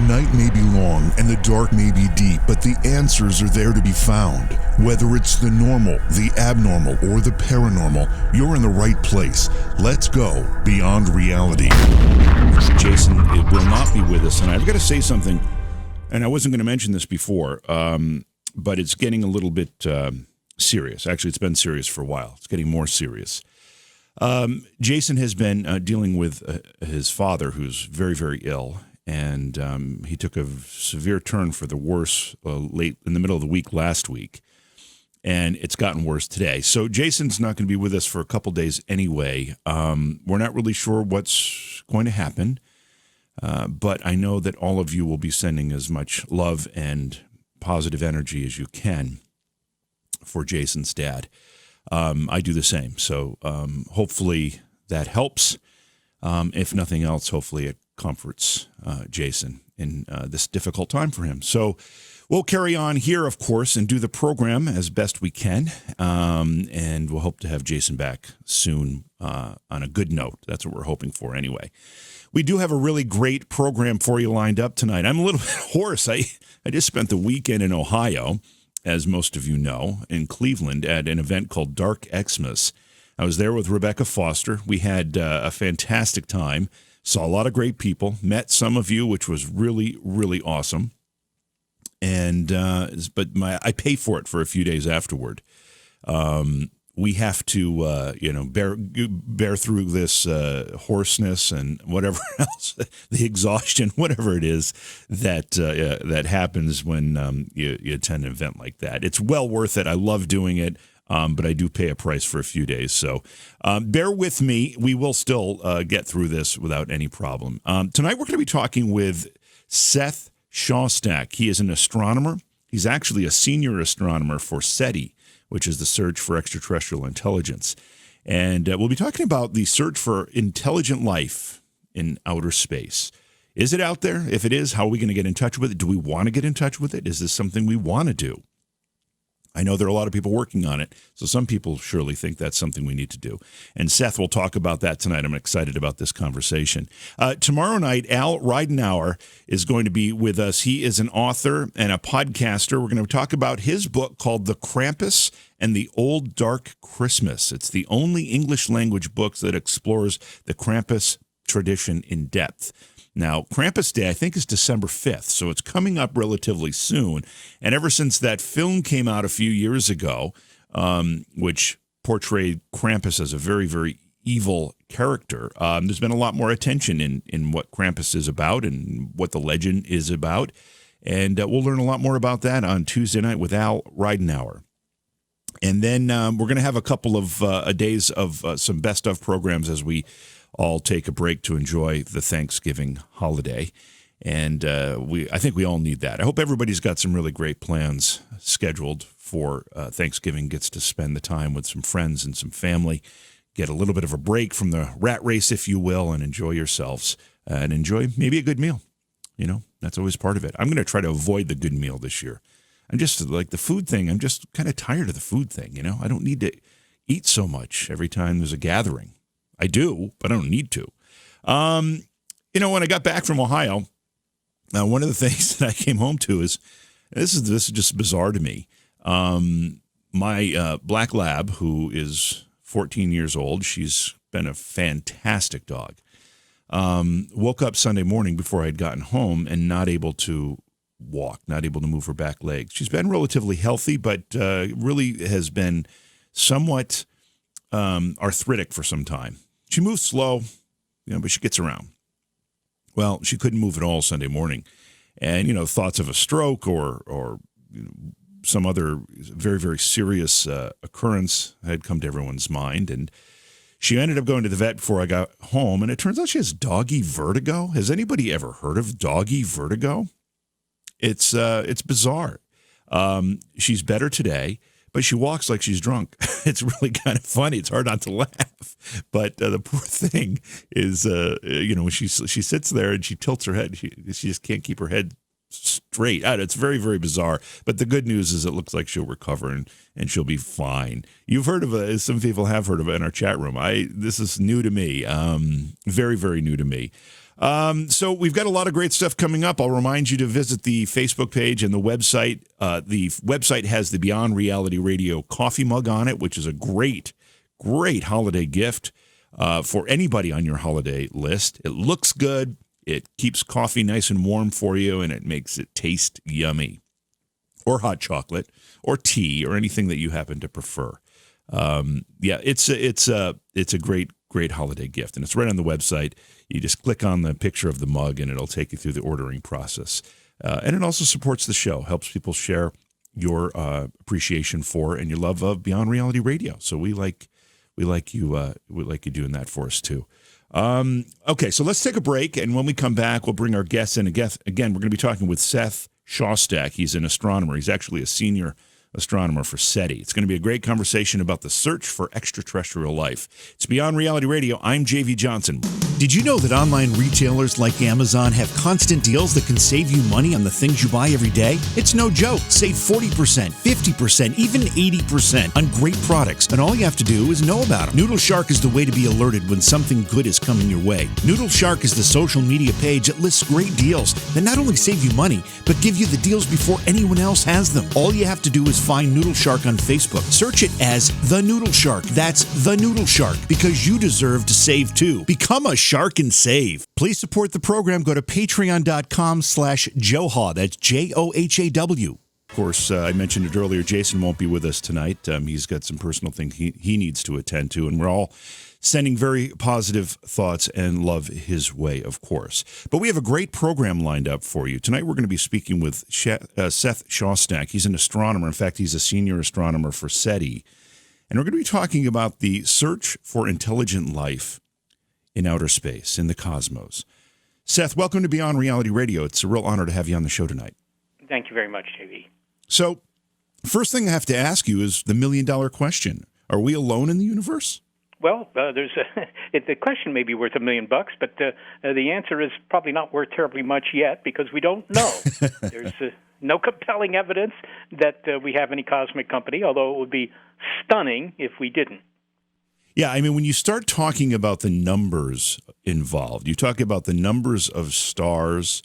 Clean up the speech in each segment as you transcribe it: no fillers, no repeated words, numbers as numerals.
night may be long and the dark may be deep, but the answers are there to be found. Whether it's the normal, the abnormal, or the paranormal, you're in the right place. Let's go beyond reality. Jason, it will not be with us, and I've got to say something, and I wasn't going to mention this before, but it's getting a little bit serious. Actually, it's been serious for a while. It's getting more serious. Jason has been dealing with his father, who's very, very ill, and he took a severe turn for the worse late in the middle of the week last week, and it's gotten worse today. So Jason's not going to be with us for a couple days anyway. We're not really sure what's going to happen, but I know that all of you will be sending as much love and positive energy as you can for Jason's dad. I do the same. So hopefully that helps. If nothing else, hopefully it comforts Jason in this difficult time for him. So we'll carry on here, of course, and do the program as best we can. And we'll hope to have Jason back soon on a good note. That's what we're hoping for anyway. We do have a really great program for you lined up tonight. I'm a little bit hoarse. I just spent the weekend in Ohio, as most of you know, in Cleveland at an event called Dark Xmas. I was there with Rebecca Foster. We had a fantastic time, saw a lot of great people, met some of you, which was really, really awesome. And but I pay for it for a few days afterward. We have to, bear through this hoarseness and whatever else, the exhaustion, whatever it is that happens when you attend an event like that. It's well worth it. I love doing it, but I do pay a price for a few days. So bear with me. We will still get through this without any problem. Tonight we're going to be talking with Seth Shawstack. He is an astronomer. He's actually a senior astronomer for SETI, which is the Search for Extraterrestrial Intelligence. And we'll be talking about the search for intelligent life in outer space. Is it out there? If it is, how are we going to get in touch with it? Do we want to get in touch with it? Is this something we want to do? I know there are a lot of people working on it, so some people surely think that's something we need to do. And Seth will talk about that tonight. I'm excited about this conversation. Tomorrow night, Al Ridenauer is going to be with us. He is an author and a podcaster. We're going to talk about his book called The Krampus and the Old Dark Christmas. It's the only English language book that explores the Krampus tradition in depth. Now, Krampus Day, I think, is December 5th, so it's coming up relatively soon. And ever since that film came out a few years ago, which portrayed Krampus as a very, very evil character, there's been a lot more attention in what Krampus is about and what the legend is about. And we'll learn a lot more about that on Tuesday night with Al Ridenauer. And then we're going to have a couple of days of some best of programs as we all take a break to enjoy the Thanksgiving holiday. And I think we all need that. I hope everybody's got some really great plans scheduled for Thanksgiving, gets to spend the time with some friends and some family, get a little bit of a break from the rat race, if you will, and enjoy yourselves and enjoy maybe a good meal. You know, that's always part of it. I'm going to try to avoid the good meal this year. I'm just like the food thing. I'm just kind of tired of the food thing. You know, I don't need to eat so much every time there's a gathering. I do, but I don't need to. When I got back from Ohio, one of the things that I came home to is, this is just bizarre to me. My black lab, who is 14 years old, she's been a fantastic dog, woke up Sunday morning before I had gotten home and not able to walk, not able to move her back legs. She's been relatively healthy, but really has been somewhat arthritic for some time. She moves slow, but she gets around. Well, she couldn't move at all Sunday morning. And, thoughts of a stroke or some other very, very serious occurrence had come to everyone's mind. And she ended up going to the vet before I got home. And it turns out she has doggy vertigo. Has anybody ever heard of doggy vertigo? It's bizarre. She's better today, but she walks like she's drunk. It's really kind of funny. It's hard not to laugh. But the poor thing is, when she sits there and she tilts her head, she just can't keep her head straight. It's very, very bizarre. But the good news is it looks like she'll recover and she'll be fine. You've heard of it. Some people have heard of it in our chat room. This is new to me. Very, very new to me. So we've got a lot of great stuff coming up. I'll remind you to visit the Facebook page and the website. The website has the Beyond Reality Radio coffee mug on it, which is a great holiday gift for anybody on your holiday list. It looks good. It keeps coffee nice and warm for you, and it makes it taste yummy. Or hot chocolate, or tea, or anything that you happen to prefer. It's a great holiday gift, and it's right on the website. You just click on the picture of the mug, and it'll take you through the ordering process. And it also supports the show, helps people share your appreciation for and your love of Beyond Reality Radio. So we like you doing that for us too. Okay, so let's take a break, and when we come back, we'll bring our guests in. Again, we're going to be talking with Seth Shawstack. He's an astronomer. He's actually a senior astronomer for SETI. It's going to be a great conversation about the search for extraterrestrial life. It's Beyond Reality Radio. I'm J.V. Johnson. Did you know that online retailers like Amazon have constant deals that can save you money on the things you buy every day? It's no joke. Save 40%, 50%, even 80% on great products, and all you have to do is know about them. Noodle Shark is the way to be alerted when something good is coming your way. Noodle Shark is the social media page that lists great deals that not only save you money, but give you the deals before anyone else has them. All you have to do is find Noodle Shark on Facebook. Search it as The Noodle Shark. That's The Noodle Shark, because you deserve to save too. Become a shark and save. Please support the program. Go to patreon.com/Johaw. That's JOHAW. Of course, I mentioned it earlier, Jason won't be with us tonight. He's got some personal things he needs to attend to, and we're all sending very positive thoughts and love his way, of course. But we have a great program lined up for you. Tonight we're going to be speaking with Seth Shawstack. He's an astronomer. In fact, he's a senior astronomer for SETI. And we're going to be talking about the search for intelligent life in outer space, in the cosmos. Seth, welcome to Beyond Reality Radio. It's a real honor to have you on the show tonight. Thank you very much, JV. So, first thing I have to ask you is the million-dollar question. Are we alone in the universe? Well, the question may be worth $1 million, but the answer is probably not worth terribly much yet because we don't know. There's no compelling evidence that we have any cosmic company, although it would be stunning if we didn't. Yeah, I mean, when you start talking about the numbers involved, you talk about the numbers of stars,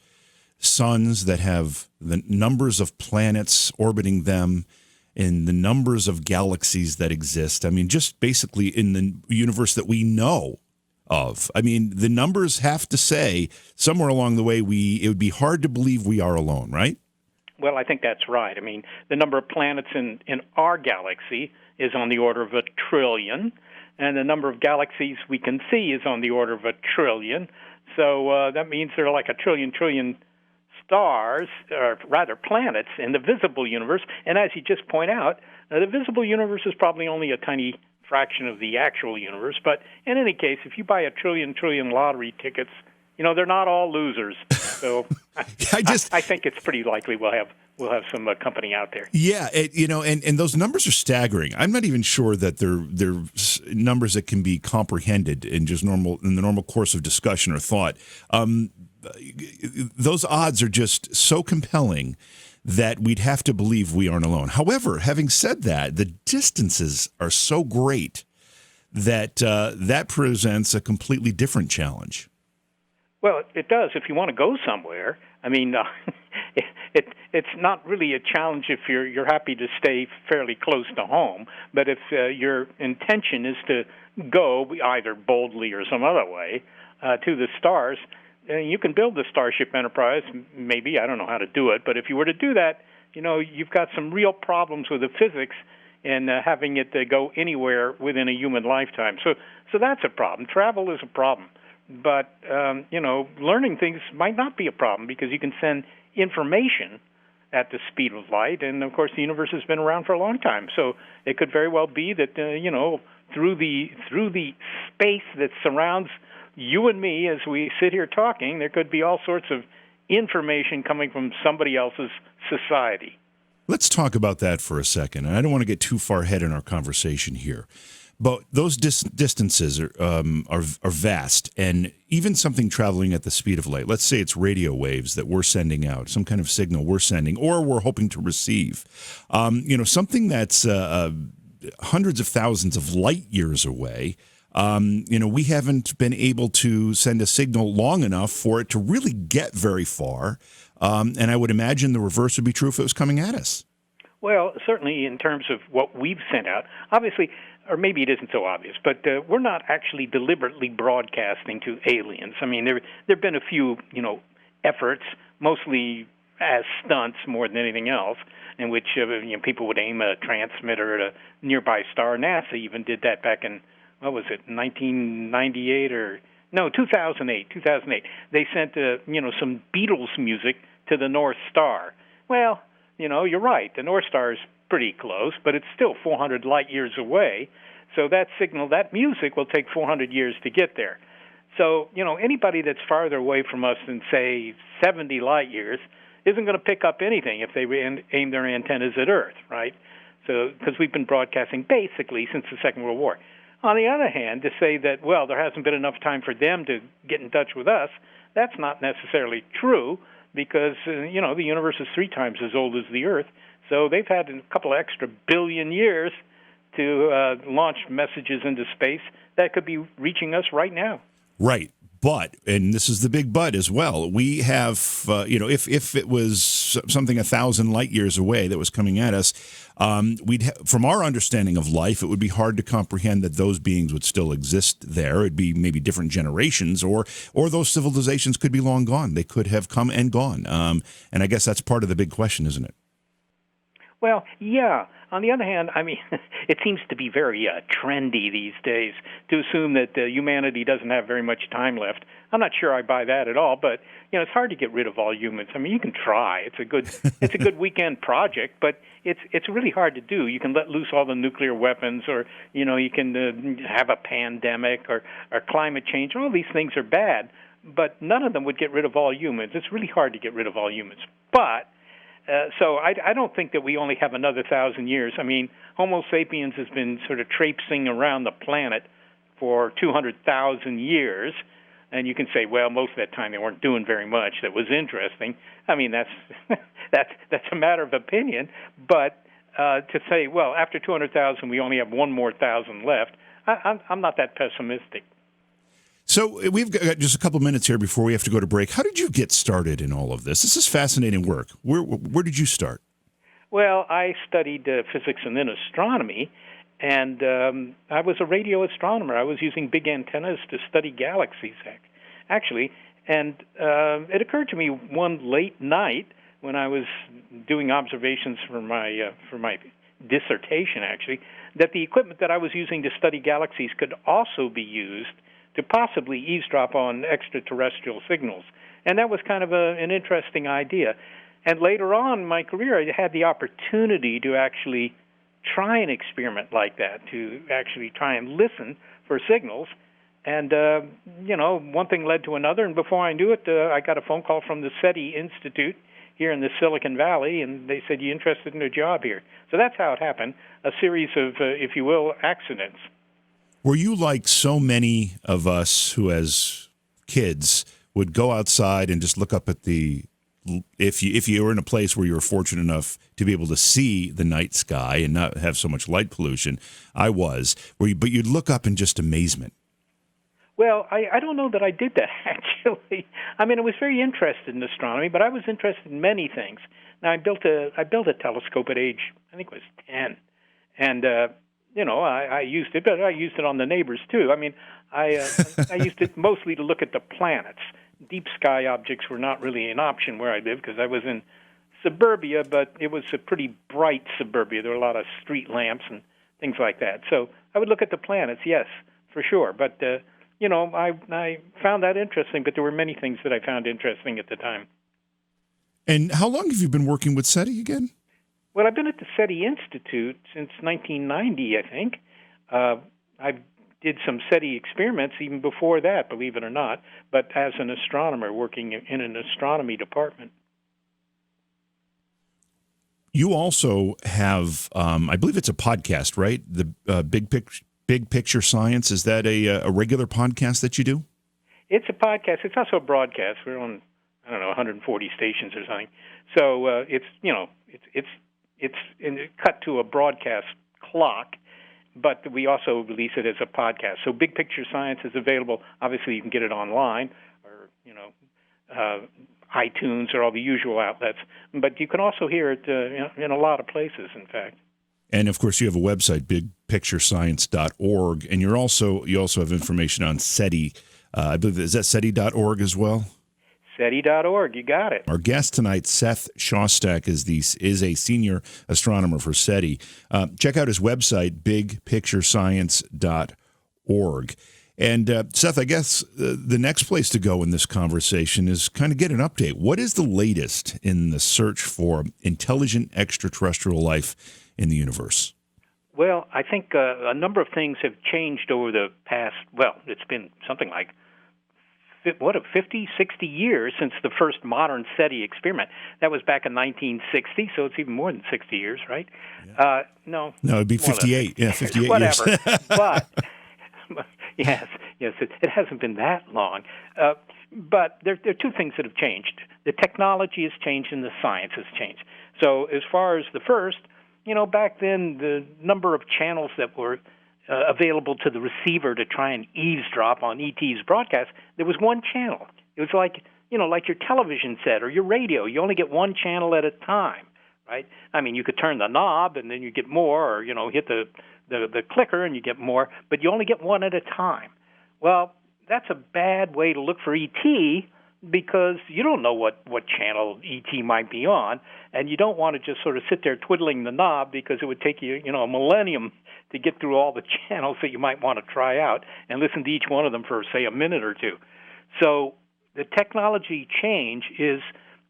suns that have the numbers of planets orbiting them, and the numbers of galaxies that exist. I mean, just basically in the universe that we know of. I mean, the numbers have to say somewhere along the way it would be hard to believe we are alone, right? Well, I think that's right. I mean, the number of planets in our galaxy is on the order of 1 trillion, and the number of galaxies we can see is on the order of 1 trillion. So that means there are like 1 trillion stars, or rather planets, in the visible universe. And as you just point out, the visible universe is probably only a tiny fraction of the actual universe. But in any case, if you buy 1 trillion lottery tickets, they're not all losers. So I think it's pretty likely we'll have some company out there. Yeah, and those numbers are staggering. I'm not even sure that they're numbers that can be comprehended in the normal course of discussion or thought. Those odds are just so compelling that we'd have to believe we aren't alone. However, having said that, the distances are so great that that presents a completely different challenge. Well, it does. If you want to go somewhere, I mean, it's not really a challenge if you're happy to stay fairly close to home. But if your intention is to go either boldly or some other way to the stars, you can build the Starship Enterprise. Maybe, I don't know how to do it, but if you were to do that, you've got some real problems with the physics and having it go anywhere within a human lifetime. So that's a problem. Travel is a problem. But, learning things might not be a problem because you can send information at the speed of light. And, of course, the universe has been around for a long time. So it could very well be that, through the space that surrounds you and me as we sit here talking, there could be all sorts of information coming from somebody else's society. Let's talk about that for a second. And I don't want to get too far ahead in our conversation here. But those distances are vast, and even something traveling at the speed of light, let's say it's radio waves that we're sending out, some kind of signal we're sending, or we're hoping to receive, something that's hundreds of thousands of light years away, We haven't been able to send a signal long enough for it to really get very far. And I would imagine the reverse would be true if it was coming at us. Well, certainly in terms of what we've sent out, obviously, or maybe it isn't so obvious, but we're not actually deliberately broadcasting to aliens. I mean, there have been a few, efforts, mostly as stunts more than anything else, in which people would aim a transmitter at a nearby star. NASA even did that back in, 1998 or no, 2008. 2008. They sent some Beatles music to the North Star. Well, you're right. The North Star is pretty close, but it's still 400 light years away. So that signal, that music, will take 400 years to get there. So, anybody that's farther away from us than, say, 70 light years isn't going to pick up anything if they aim their antennas at Earth, right? So, because we've been broadcasting basically since the Second World War. On the other hand, to say that, well, there hasn't been enough time for them to get in touch with us, that's not necessarily true because, the universe is 3 times as old as the Earth. So they've had a couple of extra billion years to launch messages into space that could be reaching us right now. Right. But, and this is the big but as well, we have, if it was something 1,000 light years away that was coming at us, from our understanding of life, it would be hard to comprehend that those beings would still exist there. It'd be maybe different generations, or those civilizations could be long gone. They could have come and gone. And I guess that's part of the big question, isn't it? Well, yeah. On the other hand, I mean, it seems to be very trendy these days to assume that humanity doesn't have very much time left. I'm not sure I buy that at all, but it's hard to get rid of all humans. I mean, you can try. It's a good weekend project, but it's really hard to do. You can let loose all the nuclear weapons, or you can have a pandemic or climate change. All these things are bad, but none of them would get rid of all humans. It's really hard to get rid of all humans, but. So I don't think that we only have another 1,000 years. I mean, Homo sapiens has been sort of traipsing around the planet for 200,000 years, and you can say, well, most of that time they weren't doing very much that was interesting. I mean, that's a matter of opinion. But to say, well, after 200,000 we only have one more 1,000 left, I'm not that pessimistic. So we've got just a couple minutes here before we have to go to break. How did you get started in all of this? This is fascinating work. Where did you start? Well, I studied physics and then astronomy, and I was a radio astronomer. I was using big antennas to study galaxies, actually. And it occurred to me one late night when I was doing observations for my dissertation, actually, that the equipment that I was using to study galaxies could also be used to possibly eavesdrop on extraterrestrial signals. And that was kind of an interesting idea. And later on in my career, I had the opportunity to actually try an experiment like that, to actually try and listen for signals. And, one thing led to another, and before I knew it, I got a phone call from the SETI Institute here in the Silicon Valley, and they said, you interested in a job here? So that's how it happened, a series of, if you will, accidents. Were you like so many of us who, as kids, would go outside and just look up at if you were in a place where you were fortunate enough to be able to see the night sky and not have so much light pollution? I was. But you'd look up in just amazement. Well, I don't know that I did that, actually. I mean, I was very interested in astronomy, but I was interested in many things. Now, I built a telescope at age, I think it was 10, and I used it, but I used it on the neighbors too. I mean, I used it mostly to look at the planets. Deep sky objects were not really an option where I lived because I was in suburbia, but it was a pretty bright suburbia. There were a lot of street lamps and things like that. So I would look at the planets, yes, for sure. But I found that interesting. But there were many things that I found interesting at the time. And how long have you been working with SETI again? Well, I've been at the SETI Institute since 1990, I think. I did some SETI experiments even before that, believe it or not, but as an astronomer working in an astronomy department. You also have, I believe it's a podcast, right? The Big Picture Science. Is that a regular podcast that you do? It's a podcast. It's also a broadcast. We're on, 140 stations or something. So it's cut to a broadcast clock, but we also release it as a podcast. So Big Picture Science is available. Obviously, you can get it online or, iTunes or all the usual outlets. But you can also hear it in a lot of places, in fact. And, of course, you have a website, bigpicturescience.org, and you also have information on SETI. I believe, is that SETI.org as well? SETI.org, you got it. Our guest tonight, Seth Shawstack, is a senior astronomer for SETI. Check out his website, bigpicturescience.org. And, Seth, I guess the next place to go in this conversation is kind of get an update. What is the latest in the search for intelligent extraterrestrial life in the universe? Well, I think a number of things have changed over the past, it's been something like 50, 60 years since the first modern SETI experiment. That was back in 1960, so it's even more than 60 years, right? Yeah. No, it'd be 58. Yeah, 58 Whatever. years. But, yes, it hasn't been that long. But there are two things that have changed. The technology has changed and the science has changed. So as far as the first, back then the number of channels that were available to the receiver to try and eavesdrop on ET's broadcast, there was one channel. It was like your television set or your radio. You only get one channel at a time, right? I mean, you could turn the knob and then you get more, or, hit the clicker and you get more, but you only get one at a time. Well, that's a bad way to look for ET because you don't know what channel ET might be on, and you don't want to just sort of sit there twiddling the knob because it would take you, a millennium to get through all the channels that you might want to try out and listen to each one of them for, say, a minute or two. So the technology change is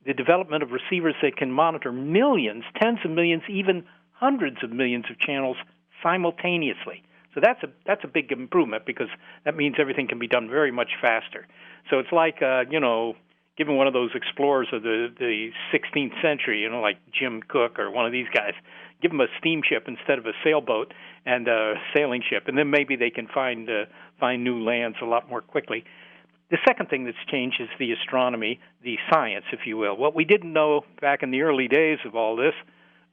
the development of receivers that can monitor millions, tens of millions, even hundreds of millions of channels simultaneously. So that's a big improvement because that means everything can be done very much faster. So it's like, given one of those explorers of the 16th century, like Jim Cook or one of these guys, give them a steamship instead of a sailboat and a sailing ship, and then maybe they can find new lands a lot more quickly. The second thing that's changed is the astronomy, the science, if you will. What we didn't know back in the early days of all this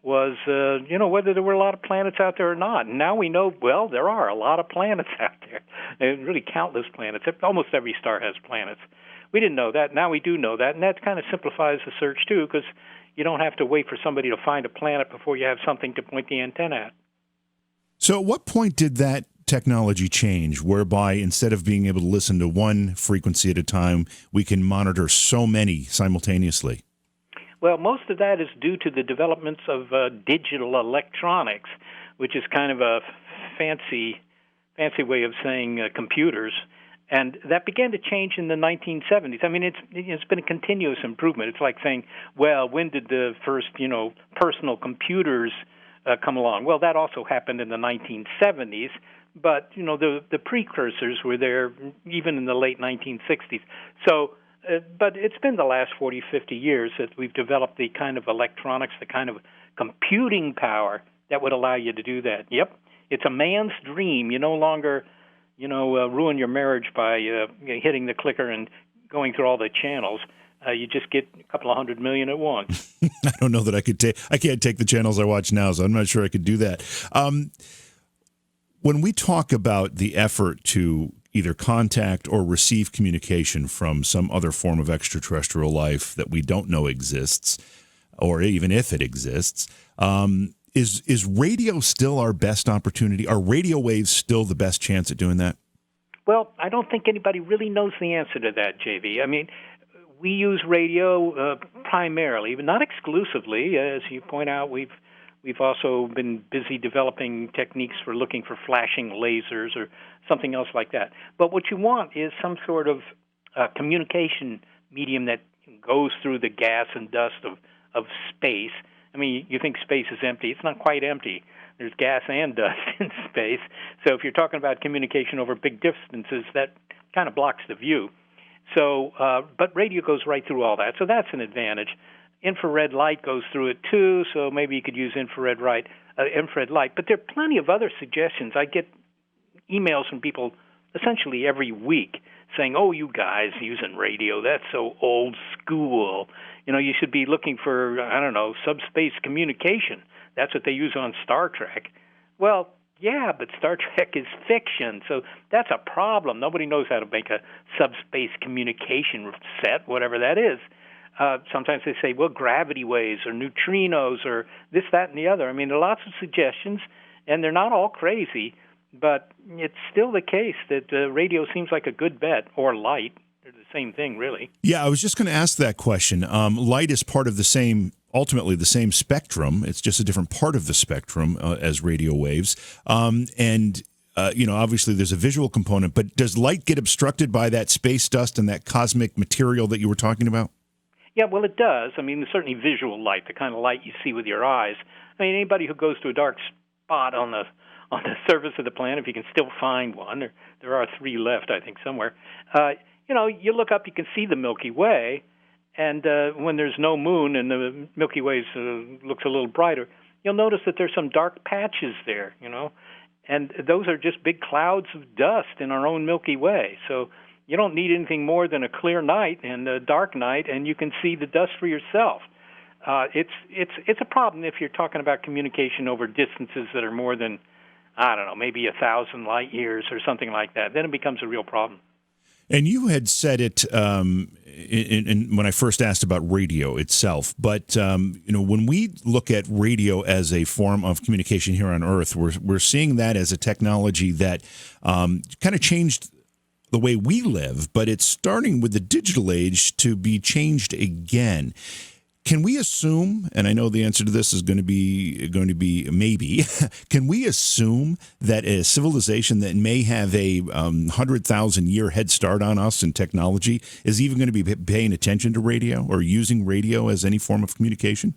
was, whether there were a lot of planets out there or not. And now we know, there are a lot of planets out there. There's really countless planets. Almost every star has planets. We didn't know that. Now we do know that, and that kind of simplifies the search, too, because you don't have to wait for somebody to find a planet before you have something to point the antenna at. So at what point did that technology change, whereby instead of being able to listen to one frequency at a time, we can monitor so many simultaneously? Well, most of that is due to the developments of digital electronics, which is kind of a fancy way of saying computers. And that began to change in the 1970s. I mean, it's been a continuous improvement. It's like saying, when did the first, personal computers come along? Well, that also happened in the 1970s, but, the precursors were there even in the late 1960s. So, but it's been the last 40, 50 years that we've developed the kind of electronics, the kind of computing power that would allow you to do that. Yep, it's a man's dream. You no longer ruin your marriage by hitting the clicker and going through all the channels. You just get a couple of 100 million at once. I don't know that I could I can't take the channels I watch now, so I'm not sure I could do that. When we talk about the effort to either contact or receive communication from some other form of extraterrestrial life that we don't know exists, or even if it exists, is radio still our best opportunity? Are radio waves still the best chance at doing that? Well, I don't think anybody really knows the answer to that, JV. I mean, we use radio primarily, but not exclusively. As you point out, we've also been busy developing techniques for looking for flashing lasers or something else like that. But what you want is some sort of communication medium that goes through the gas and dust of space. I mean, you think space is empty. It's not quite empty. There's gas and dust in space. So if you're talking about communication over big distances, that kind of blocks the view. So, but radio goes right through all that. So that's an advantage. Infrared light goes through it too, so maybe you could use infrared light. But there are plenty of other suggestions. I get emails from people essentially every week saying, "Oh, you guys using radio, that's so old school. You should be looking for, subspace communication. That's what they use on Star Trek." Well, Yeah, but Star Trek is fiction, so that's a problem. Nobody knows how to make a subspace communication set, whatever that is. Sometimes they say, well, gravity waves or neutrinos or this, that, and the other. I mean, there are lots of suggestions, and they're not all crazy, but it's still the case that radio seems like a good bet, or light. They're the same thing, really. Yeah, I was just going to ask that question. Light is part of the same, ultimately the same spectrum. It's just a different part of the spectrum as radio waves. Obviously there's a visual component, but does light get obstructed by that space dust and that cosmic material that you were talking about? Yeah, well, it does. I mean, certainly visual light, the kind of light you see with your eyes. I mean, anybody who goes to a dark spot on the surface of the planet, if you can still find one, there are 3 left, I think, somewhere. You look up, you can see the Milky Way, and when there's no moon and the Milky Way looks a little brighter, you'll notice that there's some dark patches there, and those are just big clouds of dust in our own Milky Way. So you don't need anything more than a clear night and a dark night, and you can see the dust for yourself. It's a problem if you're talking about communication over distances that are more than, I don't know, maybe 1,000 light years or something like that. Then it becomes a real problem. And you had said it when I first asked about radio itself. But when we look at radio as a form of communication here on Earth, we're seeing that as a technology that kind of changed the way we live. But it's starting with the digital age to be changed again. Can we assume, and I know the answer to this is going to be maybe, can we assume that a civilization that may have a 100,000-year head start on us in technology is even going to be paying attention to radio or using radio as any form of communication?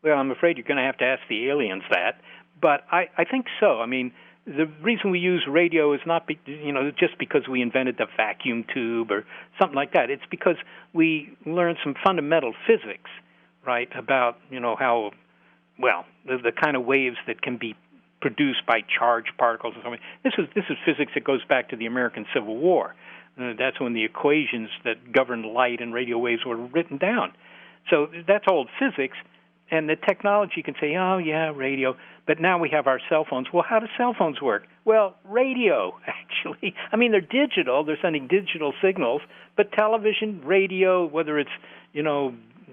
Well, I'm afraid you're going to have to ask the aliens that, but I think so. I mean, the reason we use radio is not just because we invented the vacuum tube or something like that. It's because we learned some fundamental physics, right, about, how, the kind of waves that can be produced by charged particles and something. This is physics that goes back to the American Civil War. That's when the equations that govern light and radio waves were written down. So that's old physics, and the technology can say, oh, yeah, radio, but now we have our cell phones. Well, how do cell phones work? Well, radio, actually. I mean, they're digital. They're sending digital signals, but television, radio, whether it's,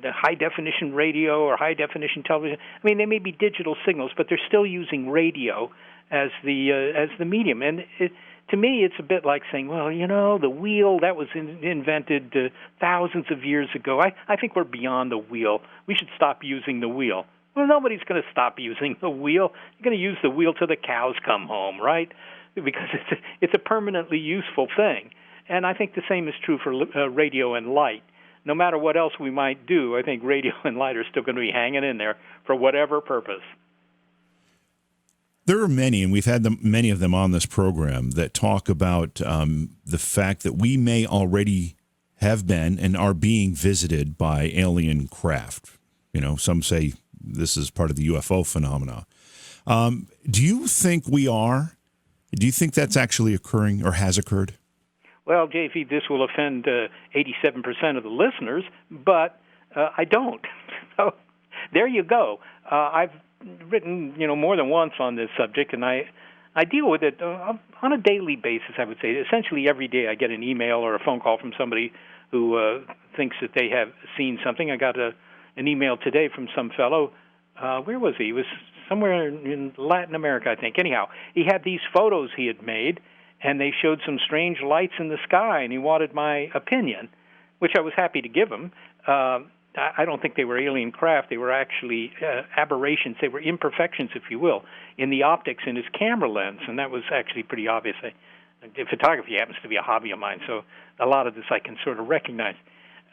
the high-definition radio or high-definition television. I mean, they may be digital signals, but they're still using radio as the medium. And to me, it's a bit like saying, well, the wheel, that was invented thousands of years ago. I think we're beyond the wheel. We should stop using the wheel. Well, nobody's going to stop using the wheel. You're going to use the wheel till the cows come home, right? Because it's a permanently useful thing. And I think the same is true for radio and light. No matter what else we might do, I think radio and light are still going to be hanging in there for whatever purpose. There are many, and we've had many of them on this program, that talk about the fact that we may already have been and are being visited by alien craft. Some say this is part of the UFO phenomena. Do you think we are? Do you think that's actually occurring or has occurred? Well, JV, this will offend 87% of the listeners, but I don't. So there you go. I've written, more than once on this subject, and I deal with it on a daily basis, I would say. Essentially every day I get an email or a phone call from somebody who thinks that they have seen something. I got an email today from some fellow. Where was he? He was somewhere in Latin America, I think. Anyhow, he had these photos he had made, and they showed some strange lights in the sky, and he wanted my opinion, which I was happy to give him. I don't think they were alien craft. They were actually aberrations. They were imperfections, if you will, in the optics in his camera lens, and that was actually pretty obvious. Photography happens to be a hobby of mine, so a lot of this I can sort of recognize.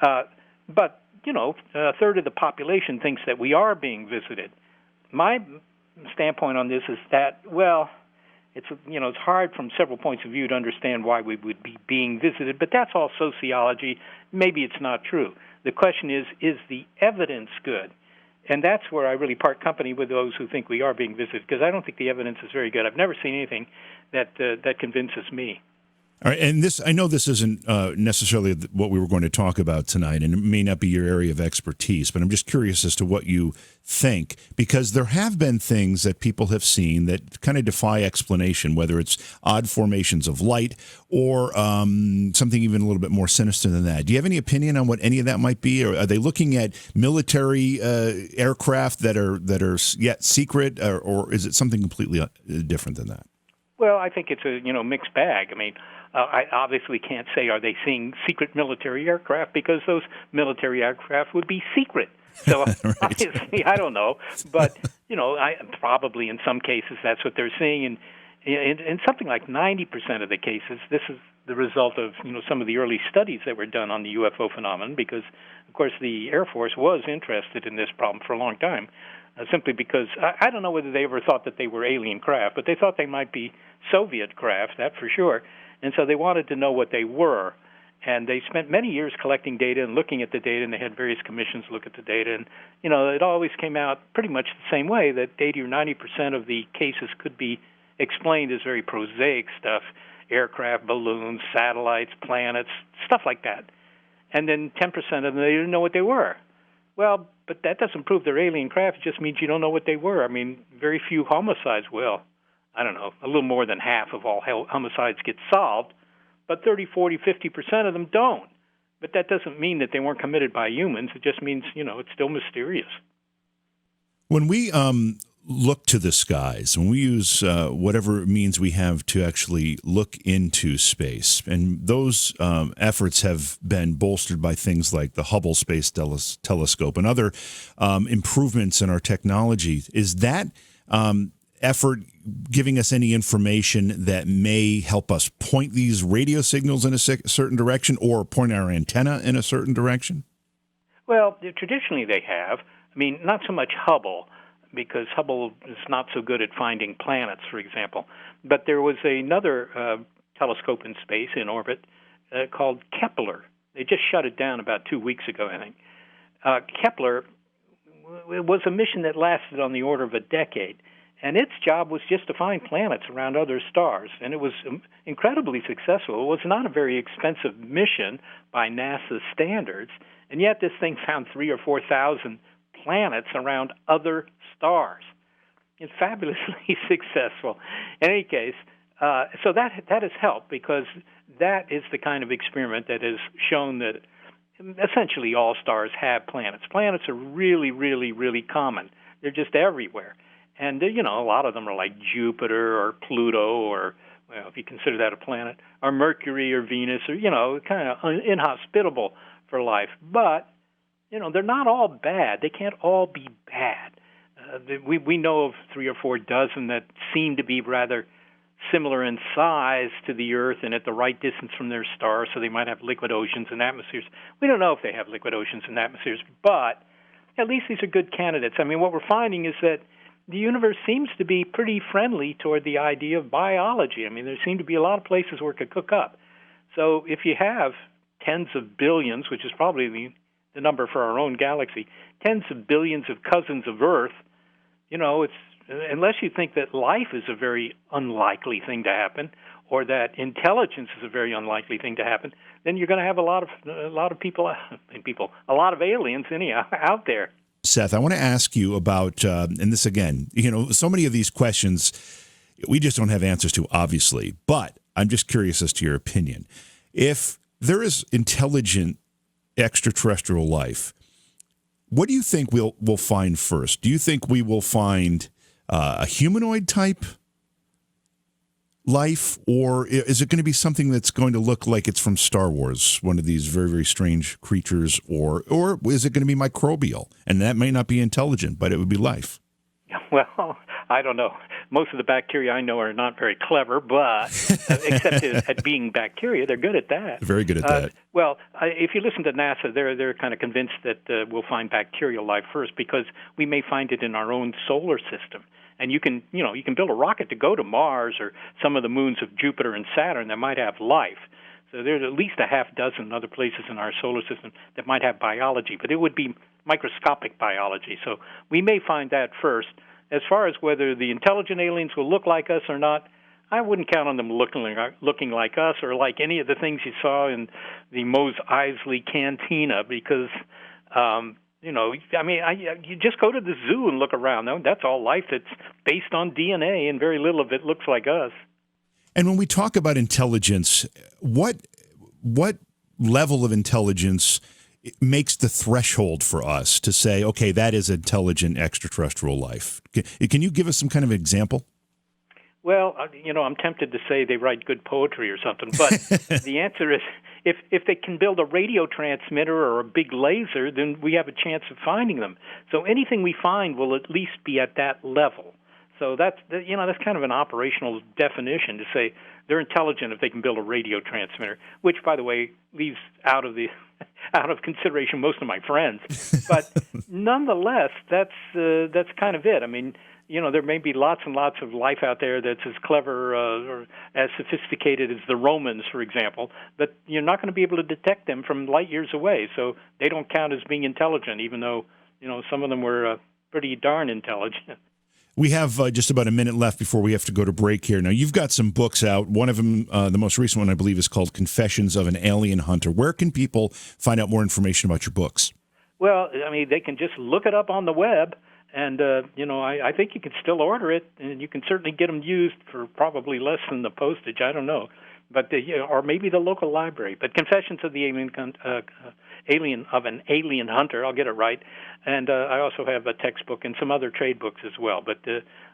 But, a third of the population thinks that we are being visited. My standpoint on this is that, it's hard from several points of view to understand why we would be being visited, but that's all sociology. Maybe it's not true. The question is the evidence good? And that's where I really part company with those who think we are being visited, because I don't think the evidence is very good. I've never seen anything that convinces me. All right, and I know this isn't necessarily what we were going to talk about tonight, and it may not be your area of expertise, but I'm just curious as to what you think, because there have been things that people have seen that kind of defy explanation, whether it's odd formations of light or something even a little bit more sinister than that. Do you have any opinion on what any of that might be? Or are they looking at military aircraft that are yet secret, or is it something completely different than that? Well, I think it's a mixed bag. I mean, I obviously can't say are they seeing secret military aircraft, because those military aircraft would be secret. So right. Obviously, I don't know, but probably in some cases that's what they're seeing, and in something like 90% of the cases, this is the result of some of the early studies that were done on the UFO phenomenon, because of course the Air Force was interested in this problem for a long time. Simply because I don't know whether they ever thought that they were alien craft, but they thought they might be Soviet craft, that for sure. And so they wanted to know what they were. And they spent many years collecting data and looking at the data, and they had various commissions look at the data. And, it always came out pretty much the same way, that 80 or 90% of the cases could be explained as very prosaic stuff, aircraft, balloons, satellites, planets, stuff like that. And then 10% of them, they didn't know what they were. Well, but that doesn't prove they're alien craft. It just means you don't know what they were. I mean, very few homicides will. I don't know, a little more than half of all homicides get solved, but 30, 40, 50% of them don't. But that doesn't mean that they weren't committed by humans. It just means, it's still mysterious. When we look to the skies, when we use whatever means we have to actually look into space, and those efforts have been bolstered by things like the Hubble Space Telescope and other improvements in our technology, is that effort giving us any information that may help us point these radio signals in a certain direction, or point our antenna in a certain direction? Well, traditionally they have. I mean, not so much Hubble, because Hubble is not so good at finding planets, for example. But there was another telescope in space, in orbit, called Kepler. They just shut it down about 2 weeks ago, I think. Kepler was a mission that lasted on the order of a decade, and its job was just to find planets around other stars, and it was incredibly successful. It was not a very expensive mission by NASA standards, and yet this thing found 3,000 or 4,000 planets around other stars. It's fabulously successful. In any case, so that has helped, because that is the kind of experiment that has shown that essentially all stars have planets. Planets are really, really, really common. They're just everywhere. And, a lot of them are like Jupiter or Pluto, or, well, if you consider that a planet, or Mercury or Venus, or, kind of inhospitable for life. But, they're not all bad. They can't all be bad. We know of 3 or 4 dozen that seem to be rather similar in size to the Earth and at the right distance from their star, so they might have liquid oceans and atmospheres. We don't know if they have liquid oceans and atmospheres, but at least these are good candidates. I mean, what we're finding is that the universe seems to be pretty friendly toward the idea of biology. I mean, there seem to be a lot of places where it could cook up. So if you have tens of billions, which is probably the number for our own galaxy, tens of billions of cousins of Earth, it's unless you think that life is a very unlikely thing to happen, or that intelligence is a very unlikely thing to happen, then you're going to have a lot of people, a lot of aliens anyhow out there. Seth, I want to ask you about, and this again, so many of these questions we just don't have answers to, obviously, but I'm just curious as to your opinion. If there is intelligent extraterrestrial life, what do you think we'll find first? Do you think we will find a humanoid type life, or is it going to be something that's going to look like it's from Star Wars, one of these very, very strange creatures, or is it going to be microbial? And that may not be intelligent, but it would be life. Well, I don't know. Most of the bacteria I know are not very clever, but except at being bacteria, they're good at that. Very good at that. Well, if you listen to NASA, they're kind of convinced that we'll find bacterial life first, because we may find it in our own solar system. And you can build a rocket to go to Mars or some of the moons of Jupiter and Saturn that might have life. So there's at least a half dozen other places in our solar system that might have biology, but it would be microscopic biology. So we may find that first. As far as whether the intelligent aliens will look like us or not, I wouldn't count on them looking like us or like any of the things you saw in the Mos Eisley Cantina because, you just go to the zoo and look around. That's all life that's based on DNA, and very little of it looks like us. And when we talk about intelligence, what level of intelligence makes the threshold for us to say, okay, that is intelligent extraterrestrial life? Can you give us some kind of example? Well, I'm tempted to say they write good poetry or something, but the answer is if they can build a radio transmitter or a big laser, then we have a chance of finding them. So anything we find will at least be at that level. So that's kind of an operational definition to say they're intelligent if they can build a radio transmitter, which, by the way, leaves out of consideration most of my friends. But nonetheless, that's kind of it. I mean, there may be lots and lots of life out there that's as clever or as sophisticated as the Romans, for example, but you're not going to be able to detect them from light years away. So they don't count as being intelligent, even though, some of them were pretty darn intelligent. We have just about a minute left before we have to go to break here. Now, you've got some books out. One of them, the most recent one, I believe, is called Confessions of an Alien Hunter. Where can people find out more information about your books? Well, I mean, they can just look it up on the web. And, I think you can still order it, and you can certainly get them used for probably less than the postage. I don't know. But or maybe the local library. But Confessions of the Alien Hunter, I'll get it right. And I also have a textbook and some other trade books as well. But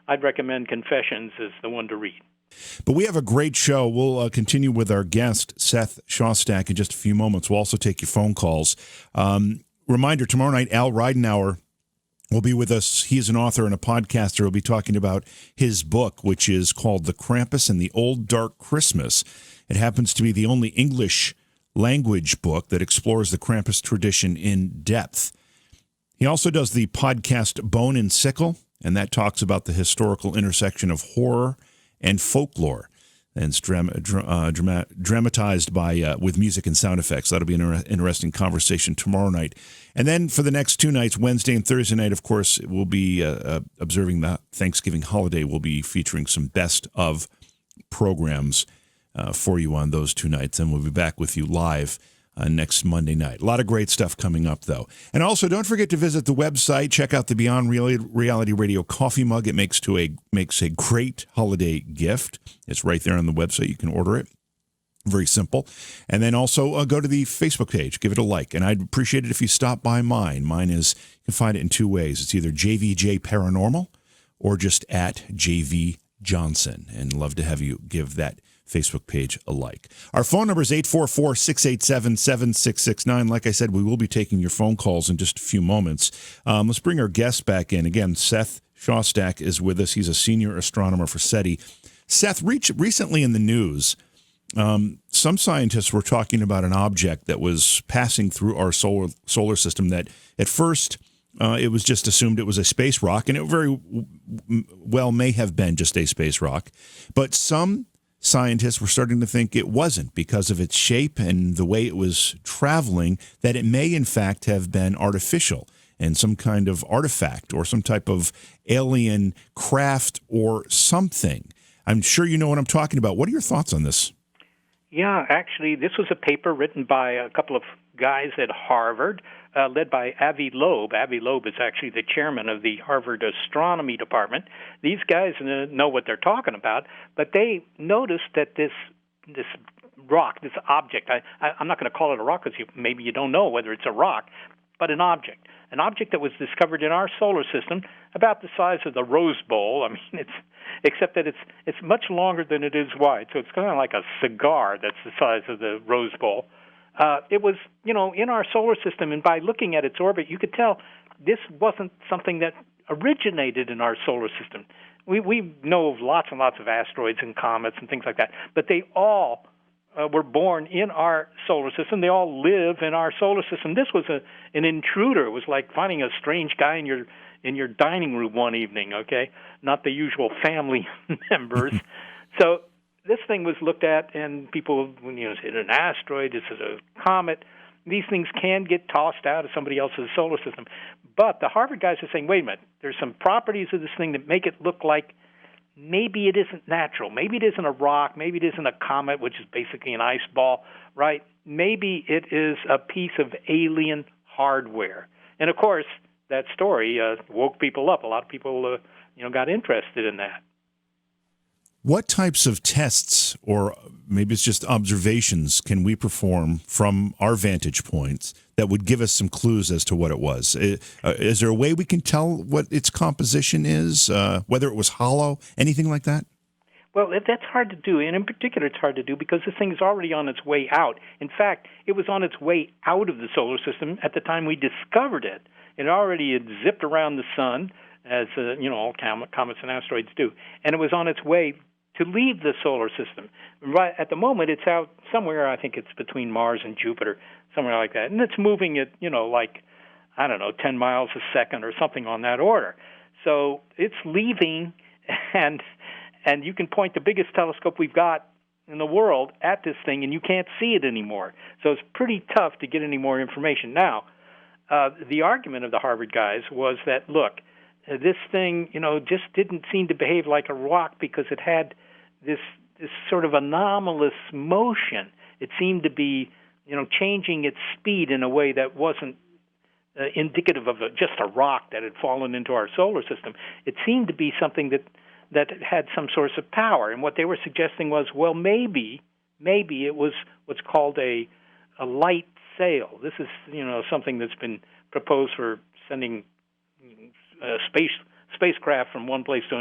I'd recommend Confessions as the one to read. But we have a great show. We'll continue with our guest, Seth Shawstack, in just a few moments. We'll also take your phone calls. Reminder, tomorrow night, Al Ridenauer will be with us. He is an author and a podcaster. He'll be talking about his book, which is called The Krampus and the Old Dark Christmas. It happens to be the only English language book that explores the Krampus tradition in depth. He also does the podcast Bone and Sickle, and that talks about the historical intersection of horror and folklore. And it's dramatized by with music and sound effects. That'll be an interesting conversation tomorrow night. And then for the next two nights, Wednesday and Thursday night, of course, we'll be observing the Thanksgiving holiday. We'll be featuring some best of programs for you on those two nights. And we'll be back with you live next Monday night. A lot of great stuff coming up, though. And also, don't forget to visit the website. Check out the Beyond Reality Radio coffee mug. It makes a great holiday gift. It's right there on the website. You can order it. Very simple. And then also go to the Facebook page. Give it a like. And I'd appreciate it if you stop by mine. Mine is, you can find it in two ways. It's either JVJ Paranormal or just at JV Johnson. And love to have you give that Facebook page a like. Our phone number is 844-687-7669. Like I said, we will be taking your phone calls in just a few moments. Let's bring our guest back in. Again, Seth Shawstack is with us. He's a senior astronomer for SETI. Seth, recently in the news, some scientists were talking about an object that was passing through our solar system that at first it was just assumed it was a space rock, and it very well may have been just a space rock. But some scientists were starting to think it wasn't because of its shape and the way it was traveling, that it may in fact have been artificial and some kind of artifact or some type of alien craft or something. I'm sure you know what I'm talking about. What are your thoughts on this? Yeah, actually, this was a paper written by a couple of guys at Harvard, led by Avi Loeb. Avi Loeb is actually the chairman of the Harvard Astronomy Department. These guys know what they're talking about, but they noticed that this rock, this object, I'm not going to call it a rock because maybe you don't know whether it's a rock, but an object that was discovered in our solar system about the size of the Rose Bowl. I mean, except that it's much longer than it is wide, so it's kind of like a cigar that's the size of the Rose Bowl. It was, in our solar system, and by looking at its orbit, you could tell this wasn't something that originated in our solar system. We know of lots and lots of asteroids and comets and things like that, but they all were born in our solar system. They all live in our solar system. This was an intruder. It was like finding a strange guy in your dining room one evening, okay? Not the usual family members. So this thing was looked at, and people, when is it an asteroid? Is it a comet? These things can get tossed out of somebody else's solar system. But the Harvard guys are saying, wait a minute, there's some properties of this thing that make it look like maybe it isn't natural. Maybe it isn't a rock. Maybe it isn't a comet, which is basically an ice ball, right? Maybe it is a piece of alien hardware. And, of course, that story woke people up. A lot of people, got interested in that. What types of tests, or maybe it's just observations, can we perform from our vantage points that would give us some clues as to what it was? Is there a way we can tell what its composition is, whether it was hollow, anything like that? Well, that's hard to do, and in particular it's hard to do because this thing is already on its way out. In fact, it was on its way out of the solar system at the time we discovered it. It already had zipped around the sun, as all comets and asteroids do, and it was on its way to leave the solar system. Right at the moment, it's out somewhere. I think it's between Mars and Jupiter, somewhere like that, and it's moving at 10 miles a second or something on that order. So it's leaving, and you can point the biggest telescope we've got in the world at this thing, and you can't see it anymore. So it's pretty tough to get any more information. Now, the argument of the Harvard guys was that, look, this thing, just didn't seem to behave like a rock because it had this sort of anomalous motion. It seemed to be, changing its speed in a way that wasn't indicative of just a rock that had fallen into our solar system. It seemed to be something that had some source of power. And what they were suggesting was, well, maybe it was what's called a light sail. This is, something that's been proposed for sending spacecraft from one place to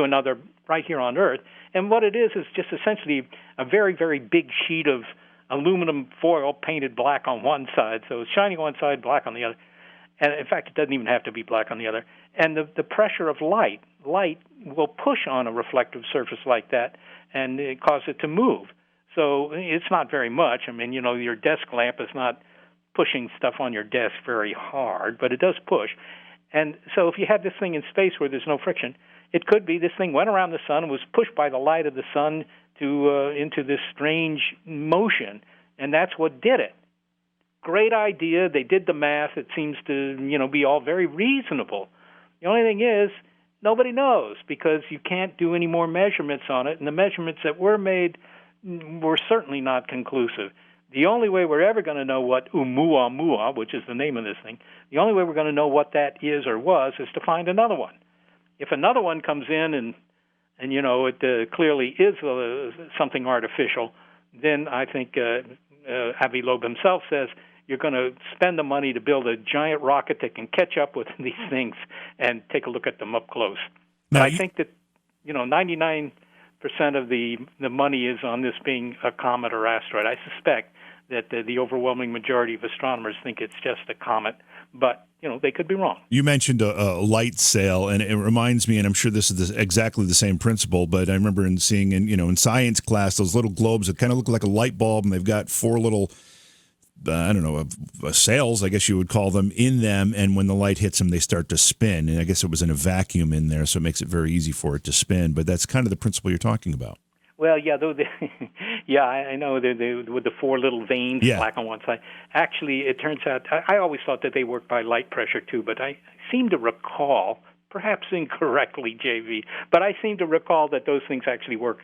another right here on Earth. And what it is just essentially a very, very big sheet of aluminum foil painted black on one side. So it's shining on one side, black on the other. And in fact, it doesn't even have to be black on the other. And the pressure of light will push on a reflective surface like that and it cause it to move. So it's not very much. I mean, your desk lamp is not pushing stuff on your desk very hard, but it does push. And so if you have this thing in space where there's no friction, it could be this thing went around the sun and was pushed by the light of the sun into this strange motion, and that's what did it. Great idea. They did the math. It seems to, be all very reasonable. The only thing is, nobody knows because you can't do any more measurements on it, and the measurements that were made were certainly not conclusive. The only way we're ever going to know what Oumuamua, which is the name of this thing, the only way we're going to know what that is or was is to find another one. If another one comes in and it clearly is something artificial, then I think Avi Loeb himself says you're going to spend the money to build a giant rocket that can catch up with these things and take a look at them up close. Now, I think that 99% of the money is on this being a comet or asteroid. I suspect that the overwhelming majority of astronomers think it's just a comet, but they could be wrong. You mentioned a light sail, and it reminds me, and I'm sure this is exactly the same principle, but I remember seeing in science class those little globes that kind of look like a light bulb, and they've got four little sails, I guess you would call them, in them, and when the light hits them, they start to spin. And I guess it was in a vacuum in there, so it makes it very easy for it to spin. But that's kind of the principle you're talking about. Well, yeah, I know with the four little veins black on one side. Actually, it turns out I always thought that they work by light pressure too, but I seem to recall, perhaps incorrectly, JV, but I seem to recall that those things actually work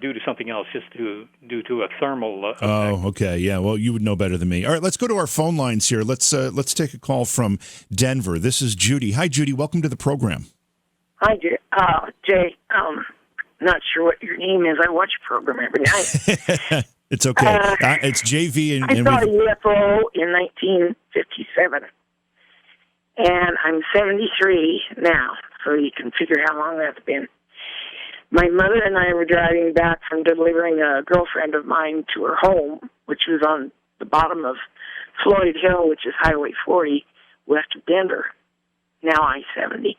due to something else, just due to a thermal effect. Oh, okay, yeah. Well, you would know better than me. All right, let's go to our phone lines here. Let's take a call from Denver. This is Judy. Hi, Judy. Welcome to the program. Hi, Jay. Not sure what your name is. I watch your program every night. It's okay. It's JV. I saw a UFO in 1957, and I'm 73 now, so you can figure how long that's been. My mother and I were driving back from delivering a girlfriend of mine to her home, which was on the bottom of Floyd Hill, which is Highway 40, west of Denver, now I-70.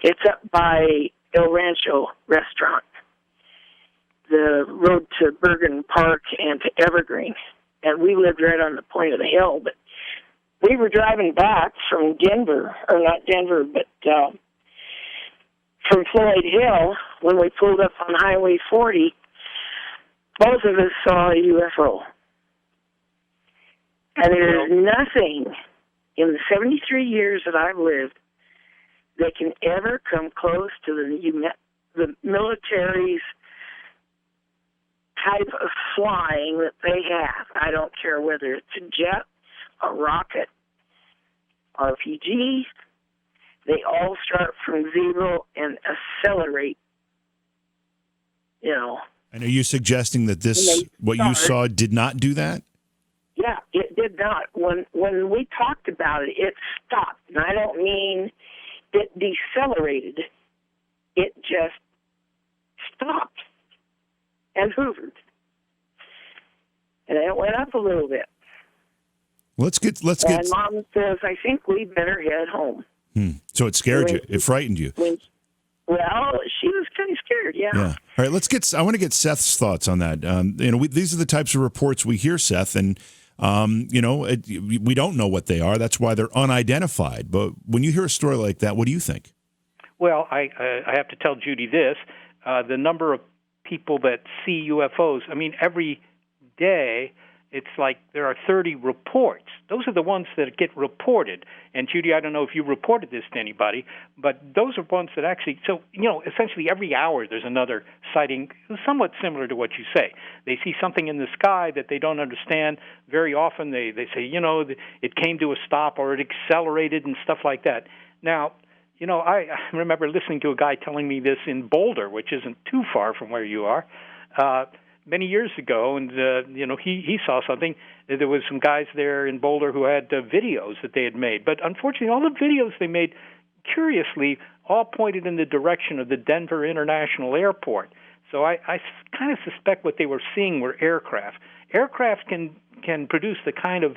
It's up by El Rancho Restaurant, the road to Bergen Park and to Evergreen. And we lived right on the point of the hill. But we were driving back from Denver, or not Denver, but from Floyd Hill when we pulled up on Highway 40. Both of us saw a UFO. And there's nothing in the 73 years that I've lived that can ever come close to the military's type of flying that they have. I don't care whether it's a jet, a rocket, RPG. They all start from zero and accelerate. And are you suggesting that what you saw did not do that? Yeah, it did not. When we talked about it, it stopped. And I don't mean it decelerated. It just stopped and hovered. And it went up a little bit. Let's get. And Mom says, I think we better head home. So it scared you. It frightened you. Well, she was kind of scared, yeah. All right, I want to get Seth's thoughts on that. These are the types of reports we hear, Seth, and we don't know what they are. That's why they're unidentified. But when you hear a story like that, what do you think? Well, I have to tell Judy this. The number of people that see UFOs, I mean, every day it's like there are 30 reports. Those are the ones that get reported. And, Judy, I don't know if you reported this to anybody, but those are ones that actually, so, essentially every hour there's another sighting somewhat similar to what you say. They see something in the sky that they don't understand. Very often they say, it came to a stop or it accelerated and stuff like that. Now, I remember listening to a guy telling me this in Boulder, which isn't too far from where you are, many years ago, and he saw something. There was some guys there in Boulder who had videos that they had made, but unfortunately, all the videos they made, curiously, all pointed in the direction of the Denver International Airport. So I kind of suspect what they were seeing were aircraft. Aircraft can produce the kind of